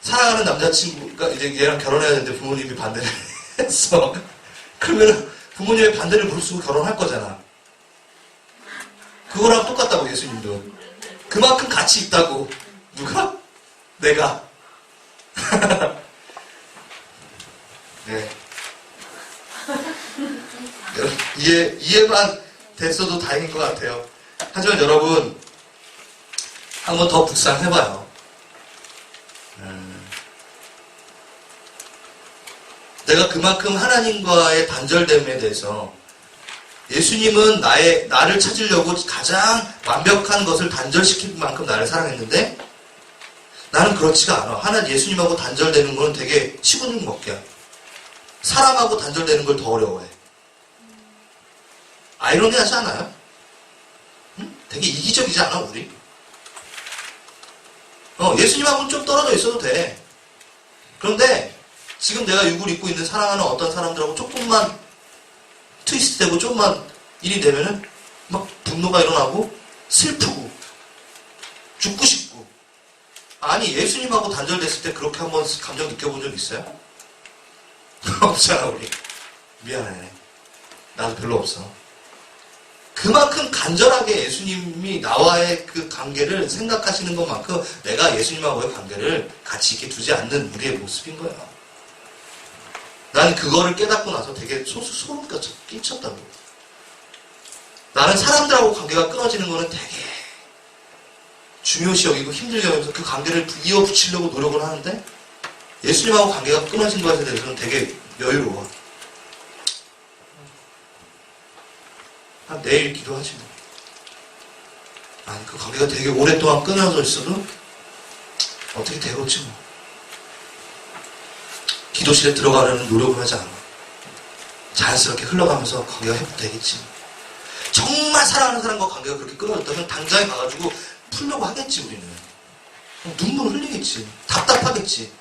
사랑하는 남자친구가 이제 얘랑 결혼해야 되는데 부모님이 반대를 했어. 그러면 부모님의 반대를 무릅쓰고 결혼할 거잖아. 그거랑 똑같다고 예수님도. 그만큼 가치 있다고. 누가? 내가. 네. 이해만 됐어도 다행인 것 같아요. 하지만 여러분, 한 번 더 묵상해봐요. 내가 그만큼 하나님과의 단절됨에 대해서 예수님은 나를 찾으려고 가장 완벽한 것을 단절시킬 만큼 나를 사랑했는데 나는 그렇지가 않아. 예수님하고 단절되는 건 되게 치고는 먹기야. 사람하고 단절되는 걸 더 어려워해. 아이러니하지 않아요? 응? 되게 이기적이지 않아 우리? 예수님하고는 좀 떨어져 있어도 돼. 그런데 지금 내가 육을 입고 있는 사랑하는 어떤 사람들하고 조금만 트위스트되고 조금만 일이 되면은 막 분노가 일어나고 슬프고 죽고 싶고. 아니 예수님하고 단절됐을 때 그렇게 한번 감정 느껴본 적 있어요? 없잖아 우리. 미안해. 나도 별로 없어. 그만큼 간절하게 예수님이 나와의 그 관계를 생각하시는 것만큼 내가 예수님하고의 관계를 가치 있게 두지 않는 우리의 모습인 거야. 나는 그거를 깨닫고 나서 되게 소름 끼쳤다고. 나는 사람들하고 관계가 끊어지는 거는 되게 중요시 여기고 힘들게 여기면서 그 관계를 이어붙이려고 노력을 하는데 예수님하고 관계가 끊어진 것에 대해서는 되게 여유로워. 내일 기도하지 뭐. 아니 그 관계가 되게 오랫동안 끊어져 있어도 어떻게 되겠지 뭐. 기도실에 들어가려는 노력을 하지 않아. 자연스럽게 흘러가면서 관계가 회복되겠지. 정말 사랑하는 사람과 관계가 그렇게 끊어졌다면 당장에 가가지고 풀려고 하겠지 우리는. 눈물을 흘리겠지. 답답하겠지.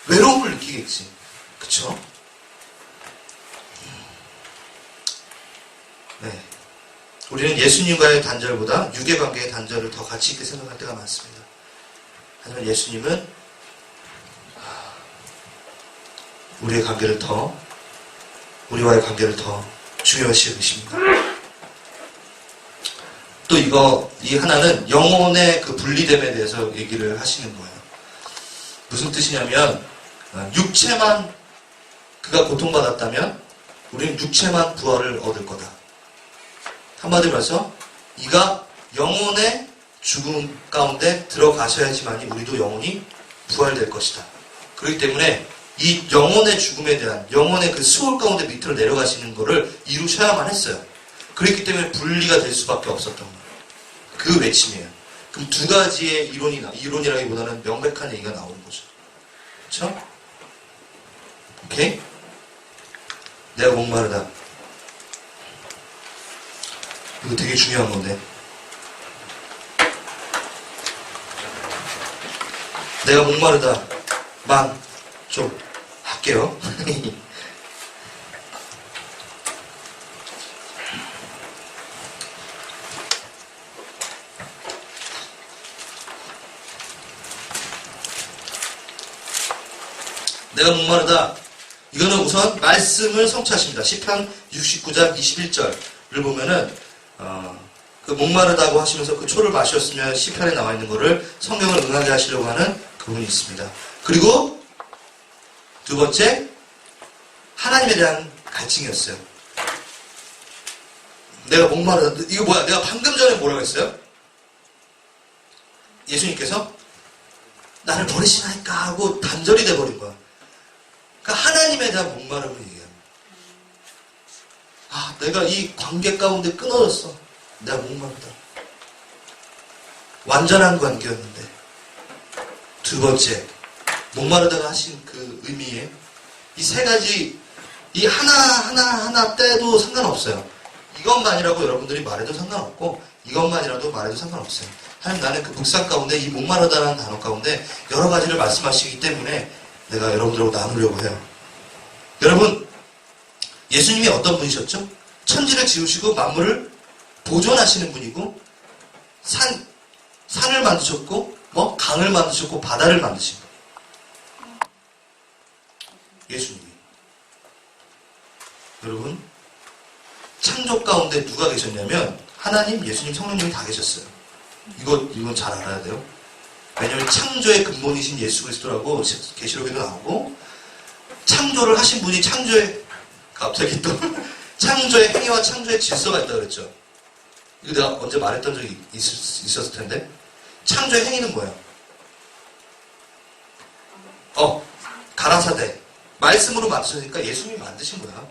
외로움을 느끼겠지. 그쵸? 네. 우리는 예수님과의 단절보다 육의 단절을 더 가치 있게 생각할 때가 많습니다. 하지만 예수님은 우리와의 관계를 더 중요시 여기십니다. 또 이 하나는 영혼의 그 분리됨에 대해서 얘기를 하시는 거예요. 무슨 뜻이냐면, 육체만 그가 고통받았다면, 우리는 육체만 부활을 얻을 거다. 한마디로 해서 이가 영혼의 죽음 가운데 들어가셔야지만이 우리도 영혼이 부활될 것이다. 그렇기 때문에 이 영혼의 죽음에 대한 영혼의 그 수월 가운데 밑으로 내려가시는 것을 이루셔야만 했어요. 그렇기 때문에 분리가 될 수밖에 없었던 거예요. 그 외침이에요. 그럼 두 가지의 이론이라기보다는 명백한 얘기가 나오는 거죠. 그렇죠? 오케이? 내가 목마르다. 이거 되게 중요한 건데. 내가 목마르다만 좀 할게요. 내가 목마르다. 이거는 우선 말씀을 성취하십니다. 시편 69장 21절을 보면은 그 목마르다고 하시면서 그 초를 마셨으면 시편에 나와 있는 거를 성경을 응하게 하시려고 하는 그분이 있습니다. 그리고 두 번째, 하나님에 대한 갈증이었어요. 내가 목마르다. 이거 뭐야? 내가 방금 전에 뭐라고 했어요? 예수님께서 나를 버리시나이까 하고 단절이 돼버린 거야. 그러니까 하나님에 대한 목마름을 얘기합니다. 내가 이 관계 가운데 끊어졌어. 내가 목마르다. 완전한 관계였는데. 두 번째, 목마르다가 하신 그 의미에 이 세 가지, 이 하나 떼도 상관없어요. 이것만이라고 여러분들이 말해도 상관없고 이것만이라도 말해도 상관없어요. 하나님 나는 그 묵상 가운데 이 목마르다라는 단어 가운데 여러 가지를 말씀하시기 때문에 내가 여러분들하고 나누려고 해요. 여러분 예수님이 어떤 분이셨죠? 천지를 지으시고 만물을 보존하시는 분이고 산을 만드셨고 강을 만드셨고 바다를 만드신 분. 예수님이. 여러분 창조 가운데 누가 계셨냐면 하나님, 예수님, 성령님이 다 계셨어요. 이건 잘 알아야 돼요. 왜냐하면 창조의 근본이신 예수 그리스도라고 계시록에도 나오고 창조를 하신 분이 갑자기 또 창조의 행위와 창조의 질서가 있다고 그랬죠. 이거 내가 언제 말했던 적이 있었을 텐데 창조의 행위는 뭐야? 가라사대 말씀으로 만드셨으니까 예수님이 만드신 거야.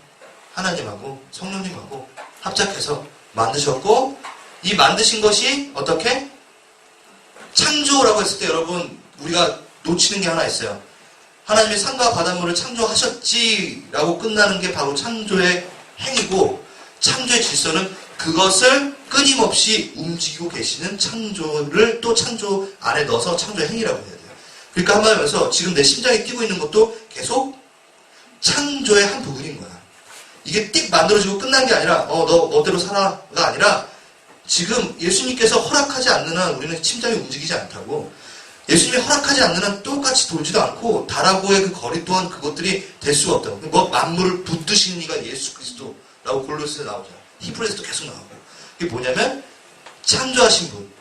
하나님하고 성령님하고 합작해서 만드셨고 이 만드신 것이 어떻게? 창조라고 했을 때 여러분 우리가 놓치는 게 하나 있어요. 하나님이 산과 바닷물을 창조하셨지라고 끝나는 게 바로 창조의 행위고 창조의 질서는 그것을 끊임없이 움직이고 계시는 창조를 또 창조 안에 넣어서 창조의 행위라고 해야 돼요. 그러니까 한마디로 해서 지금 내 심장이 뛰고 있는 것도 계속 창조의 한 부분인 거야. 이게 띡 만들어지고 끝난 게 아니라 너 멋대로 살아가 아니라 지금 예수님께서 허락하지 않는 한 우리는 심장이 움직이지 않다고. 예수님이 허락하지 않는 한 똑같이 돌지도 않고 달하고의 그 거리 또한 그것들이 될 수가 없다고. 만물을 붙드신 이가 예수 그리스도라고 골로새에 나오잖아. 히브리서도 계속 나오고. 이게 뭐냐면 창조하신 분.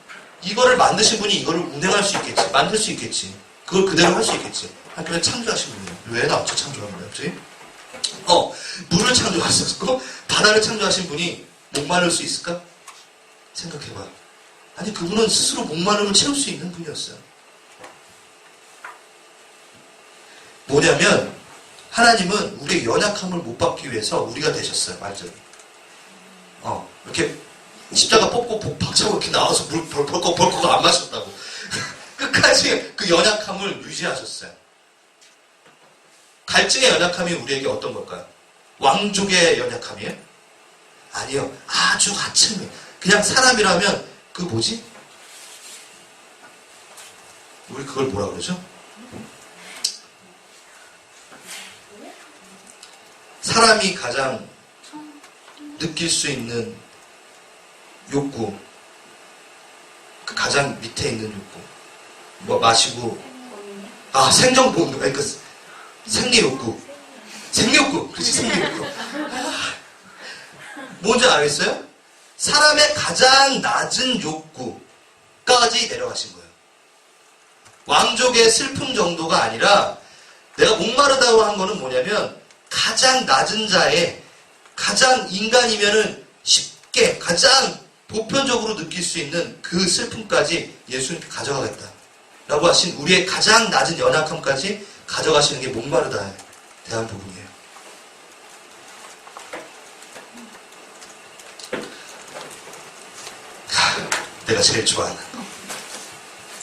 이거를 만드신 분이 이거를 운행할 수 있겠지. 만들 수 있겠지. 그걸 그대로 할 수 있겠지. 한편에 창조하신 분이에요. 왜 나왔죠? 창조하는 거야, 그치? 물을 창조하셨고 바다를 창조하신 분이 목마를 수 있을까? 생각해봐. 아니 그분은 스스로 목마름을 채울 수 있는 분이었어요. 뭐냐면 하나님은 우리의 연약함을 못 받기 위해서 우리가 되셨어요. 맞죠? 이렇게 십자가 뽑고 박차고 이렇게 나와서 물 벌컥 안 마셨다고. 끝까지 그 연약함을 유지하셨어요. 갈증의 연약함이 우리에게 어떤 걸까요? 왕족의 연약함이에요? 아니요. 아주 하층. 그냥 사람이라면 그 뭐지? 우리 그걸 뭐라 그러죠? 사람이 가장 느낄 수 있는 욕구, 그 가장 밑에 있는 욕구, 마시고, 생정 본능, 그러니까 생리욕구, 그렇지, 생리욕구. 뭔지 알겠어요? 사람의 가장 낮은 욕구까지 내려가신 거예요. 왕족의 슬픔 정도가 아니라 내가 목마르다고 한 거는 뭐냐면 가장 낮은 자의 가장 인간이면은 쉽게 가장 보편적으로 느낄 수 있는 그 슬픔까지 예수님께 가져가겠다 라고 하신 우리의 가장 낮은 연약함까지 가져가시는 게 목마르다에 대한 부분이에요. 내가 제일 좋아하는 거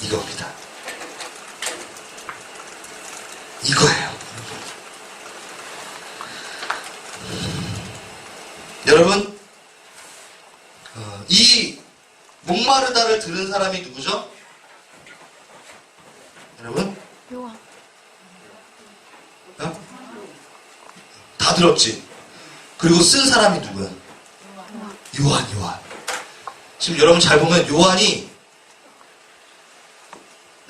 이겁니다. 이거예요. 여러분 이 목마르다를 들은 사람이 누구죠? 여러분? 요한. 다 들었지? 그리고 쓴 사람이 누구야? 요한. 지금 여러분 잘 보면 요한이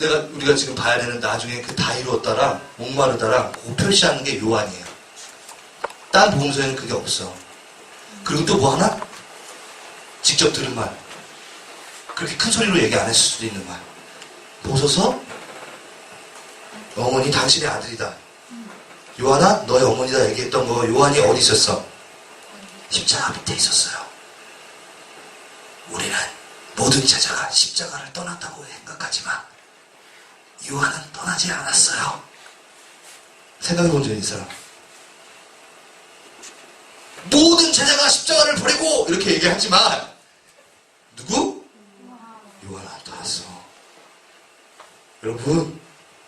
우리가 지금 봐야 되는 나중에 그 다 이루었다랑 목마르다랑 그 표시하는 게 요한이에요. 딴 복음서에는 그게 없어. 그리고 또 뭐 하나? 직접 들은 말. 그렇게 큰 소리로 얘기 안 했을 수도 있는 말. 보소서 어머니 당신의 아들이다. 요한아 너의 어머니다 얘기했던 거 요한이 어디 있었어? 십자가 밑에 있었어요. 우리는 모든 제자가 십자가를 떠났다고 생각하지만 요한은 떠나지 않았어요. 생각해 본 적 있는 사람? 모든 제자가 십자가를 버리고 이렇게 얘기하지만 누구? 요한 안 떠났어. 여러분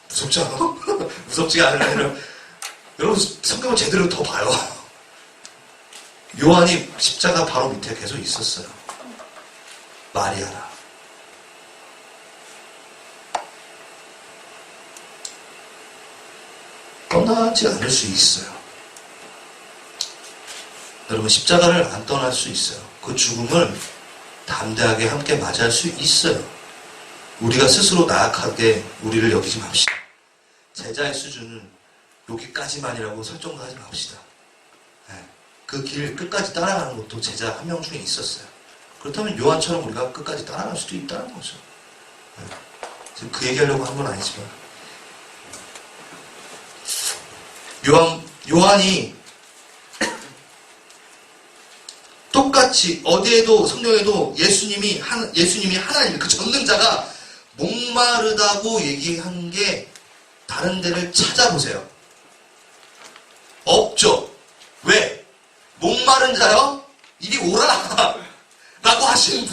무섭지 않아? 무섭지가 않으면 여러분 성경을 제대로 더 봐요. 요한이 십자가 바로 밑에 계속 있었어요. 마리아라. 떠나지 않을 수 있어요. 여러분, 십자가를 안 떠날 수 있어요. 그 죽음을 담대하게 함께 맞이할 수 있어요. 우리가 스스로 나약하게 우리를 여기지 맙시다. 제자의 수준은 여기까지만이라고 설정도 하지 맙시다. 그 길 끝까지 따라가는 것도 제자 한 명 중에 있었어요. 그렇다면 요한처럼 우리가 끝까지 따라갈 수도 있다는 거죠. 지금 그 얘기하려고 한 건 아니지만 요한이 똑같이 어디에도 성경에도 예수님이 하나님 그 전능자가 목마르다고 얘기한 게 다른 데를 찾아보세요. 없죠. 왜? 목마른 자여 이리 오라 라고 하신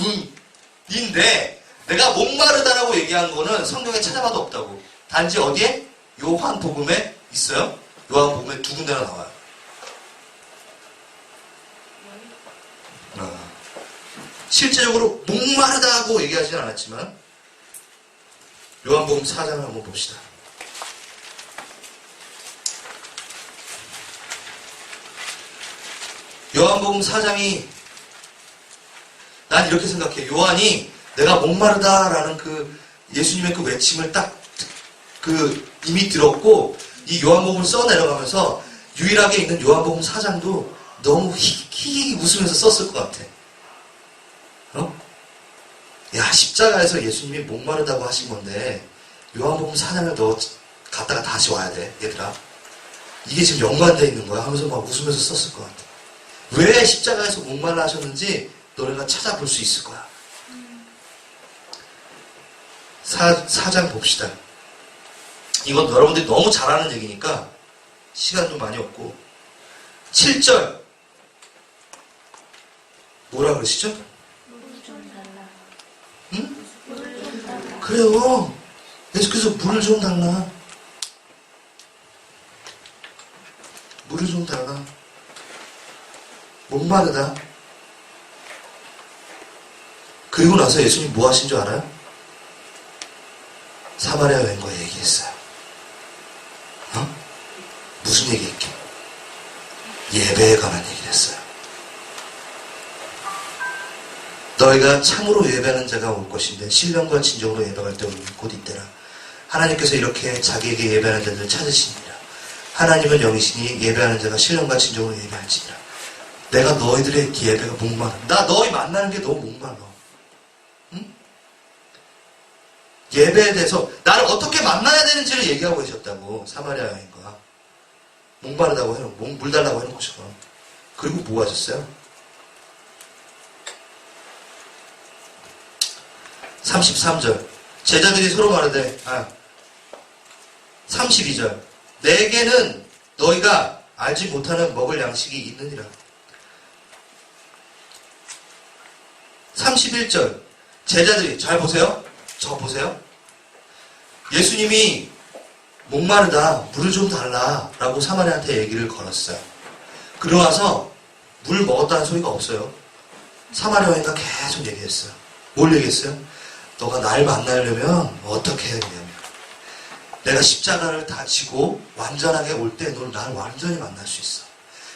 분인데 내가 목마르다라고 얘기한 거는 성경에 찾아봐도 없다고. 단지 어디에? 요한복음에 있어요. 요한복음에 두 군데나 나와요. 실제적으로 목마르다고 얘기하지는 않았지만 요한복음 4장을 한번 봅시다. 요한복음 4장이 난 이렇게 생각해. 요한이 내가 목마르다라는 그 예수님의 그 외침을 딱 이미 들었고 이 요한복음을 써내려가면서 유일하게 있는 요한복음 4장도 너무 히히 웃으면서 썼을 것 같아. 야, 십자가에서 예수님이 목마르다고 하신 건데 요한복음 4장을 너 갔다가 다시 와야 돼, 얘들아. 이게 지금 연관되어 있는 거야 하면서 막 웃으면서 썼을 것 같아. 왜 십자가에서 목말라 하셨는지 너네가 찾아볼 수 있을 거야. 4장 봅시다. 이건 여러분들이 너무 잘 아는 얘기니까 시간도 많이 없고 7절 뭐라 그러시죠? 응? 그래요. 예수께서 물을 좀 달라. 물을 좀 달라. 목마르다. 그리고 나서 예수님 뭐 하신 줄 알아요? 사마리아 여인과 얘기했어요. 무슨 얘기했게? 예배에 관한 얘기를 했어요. 너희가 참으로 예배하는 자가 올 것인데 신령과 진정으로 예배할 때 오면 곧 이때라. 하나님께서 이렇게 자기에게 예배하는 자들을 찾으시니라. 하나님은 영이시니 예배하는 자가 신령과 진정으로 예배할지니라. 내가 너희들의 예배가 목말라. 나 너희 만나는 게 너무 목말라. 응? 예배에 대해서 나를 어떻게 만나야 되는지를 얘기하고 계셨다고. 사마리아 여인과 목마르다고 해놓고 물 달라고 해놓고처럼. 그리고 뭐 하셨어요? 33절 제자들이 서로 말하되 32절 내게는 너희가 알지 못하는 먹을 양식이 있느니라. 31절 제자들이 잘 보세요. 저 보세요. 예수님이 목마르다 물을 좀 달라 라고 사마리아한테 얘기를 걸었어요. 그러고 나서 물 먹었다는 소리가 없어요. 사마리아 여인과 계속 얘기했어요. 뭘 얘기했어요? 너가 날 만나려면 어떻게 해야 되냐면 내가 십자가를 다 지고 완전하게 올 때 널 날 완전히 만날 수 있어.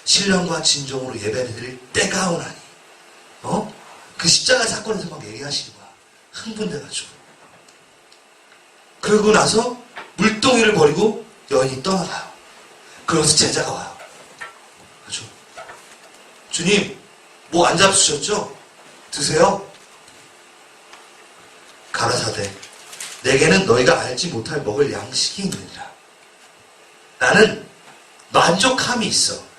신령과 진정으로 예배드릴 때가 오나니. 그 십자가 사건에서 막 얘기하시는 거야. 흥분돼가지고. 그러고 나서 물동이를 버리고 여인이 떠나가요. 그러면서 제자가 와요. 그죠? 주님, 뭐 안 잡수셨죠? 드세요. 가라사대 내게는 너희가 알지 못할 먹을 양식이 있느니라. 나는 만족함이 있어.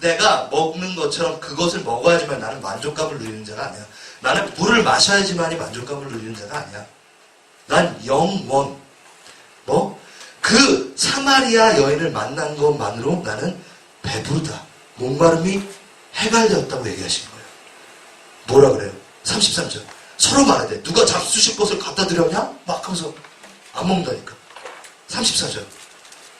내가 먹는 것처럼 그것을 먹어야지만 나는 만족감을 누리는 자가 아니야. 나는 물을 마셔야지만이 만족감을 누리는 자가 아니야. 난 영원. 그 사마리아 여인을 만난 것만으로 나는 배부르다. 목마름이 해갈되었다고 얘기하시는 거예요. 뭐라 그래요? 33절. 서로 말하되 누가 잡수실 것을 갖다 드렸냐? 막 하면서 안 먹는다니까. 34절.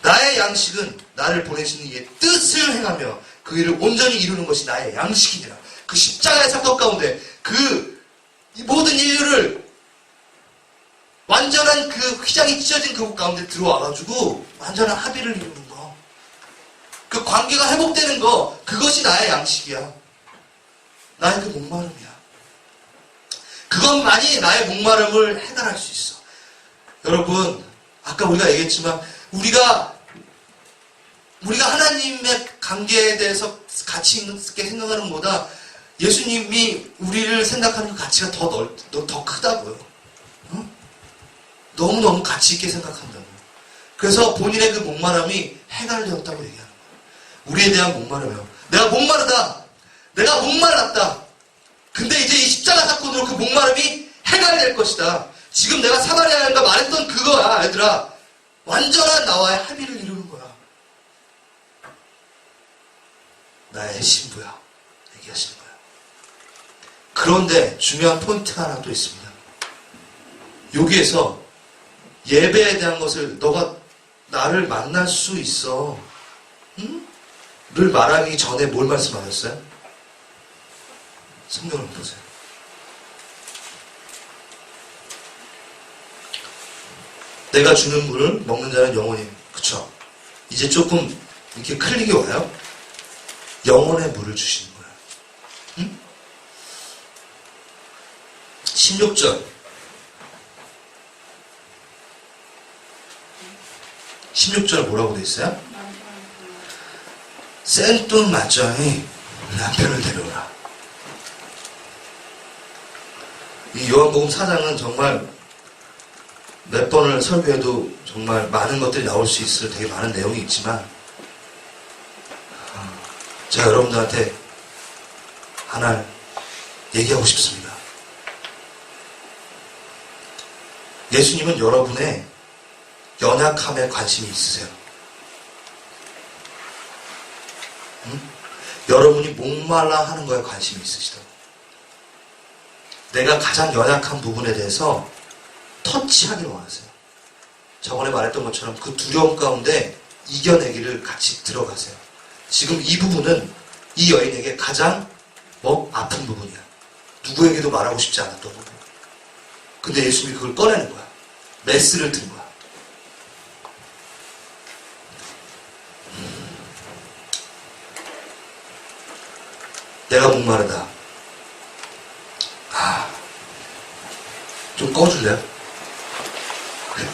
나의 양식은 나를 보내시는 이의 뜻을 행하며 그 일을 온전히 이루는 것이 나의 양식이니라. 그 십자가의 사건 가운데 이 모든 인류를 완전한 그 휘장이 찢어진 그곳 가운데 들어와가지고 완전한 합의를 이루는 거. 그 관계가 회복되는 거, 그것이 나의 양식이야. 나의 그 목마름이야. 그것만이 나의 목마름을 해결할 수 있어. 여러분, 아까 우리가 얘기했지만 우리가 하나님의 관계에 대해서 가치 있게 생각하는 것보다 예수님이 우리를 생각하는 그 가치가 더 크다고요. 어? 너무너무 가치 있게 생각한다고요. 그래서 본인의 그 목마름이 해결되었다고 얘기하는 거예요. 우리에 대한 목마름이요. 내가 목마르다. 내가 목말랐다. 근데 이제 이 십자가 사건으로 그 목마름이 해결될 것이다. 지금 내가 사마리아 여인과 말했던 그거야, 얘들아. 완전한 나와의 합의를 이루는 거야. 나의 신부야. 얘기하시는 거야. 그런데 중요한 포인트가 하나 또 있습니다. 여기에서 예배에 대한 것을 너가 나를 만날 수 있어. 응? 를 말하기 전에 뭘 말씀하셨어요? 성경을 보세요. 내가 주는 물을 먹는 자는 영원히, 그쵸? 이제 조금 이렇게 클릭이 와요. 영원의 물을 주시는 거예요. 응? 16절. 16절 뭐라고 돼 있어요? 생뚱맞장이 남편을 데려오라. 이 요한복음 4장은 정말 몇 번을 설교해도 정말 많은 것들이 나올 수 있을 되게 많은 내용이 있지만 제가 여러분들한테 하나 얘기하고 싶습니다. 예수님은 여러분의 연약함에 관심이 있으세요. 응? 여러분이 목말라 하는 거에 관심이 있으시다고. 내가 가장 연약한 부분에 대해서 터치하기를 원하세요. 저번에 말했던 것처럼 그 두려움 가운데 이겨내기를 같이 들어가세요. 지금 이 부분은 이 여인에게 가장 아픈 부분이야. 누구에게도 말하고 싶지 않았던 부분. 근데 예수님이 그걸 꺼내는 거야. 메스를 든 거야. 내가 목마르다. 좀 꺼줄래요? 그래.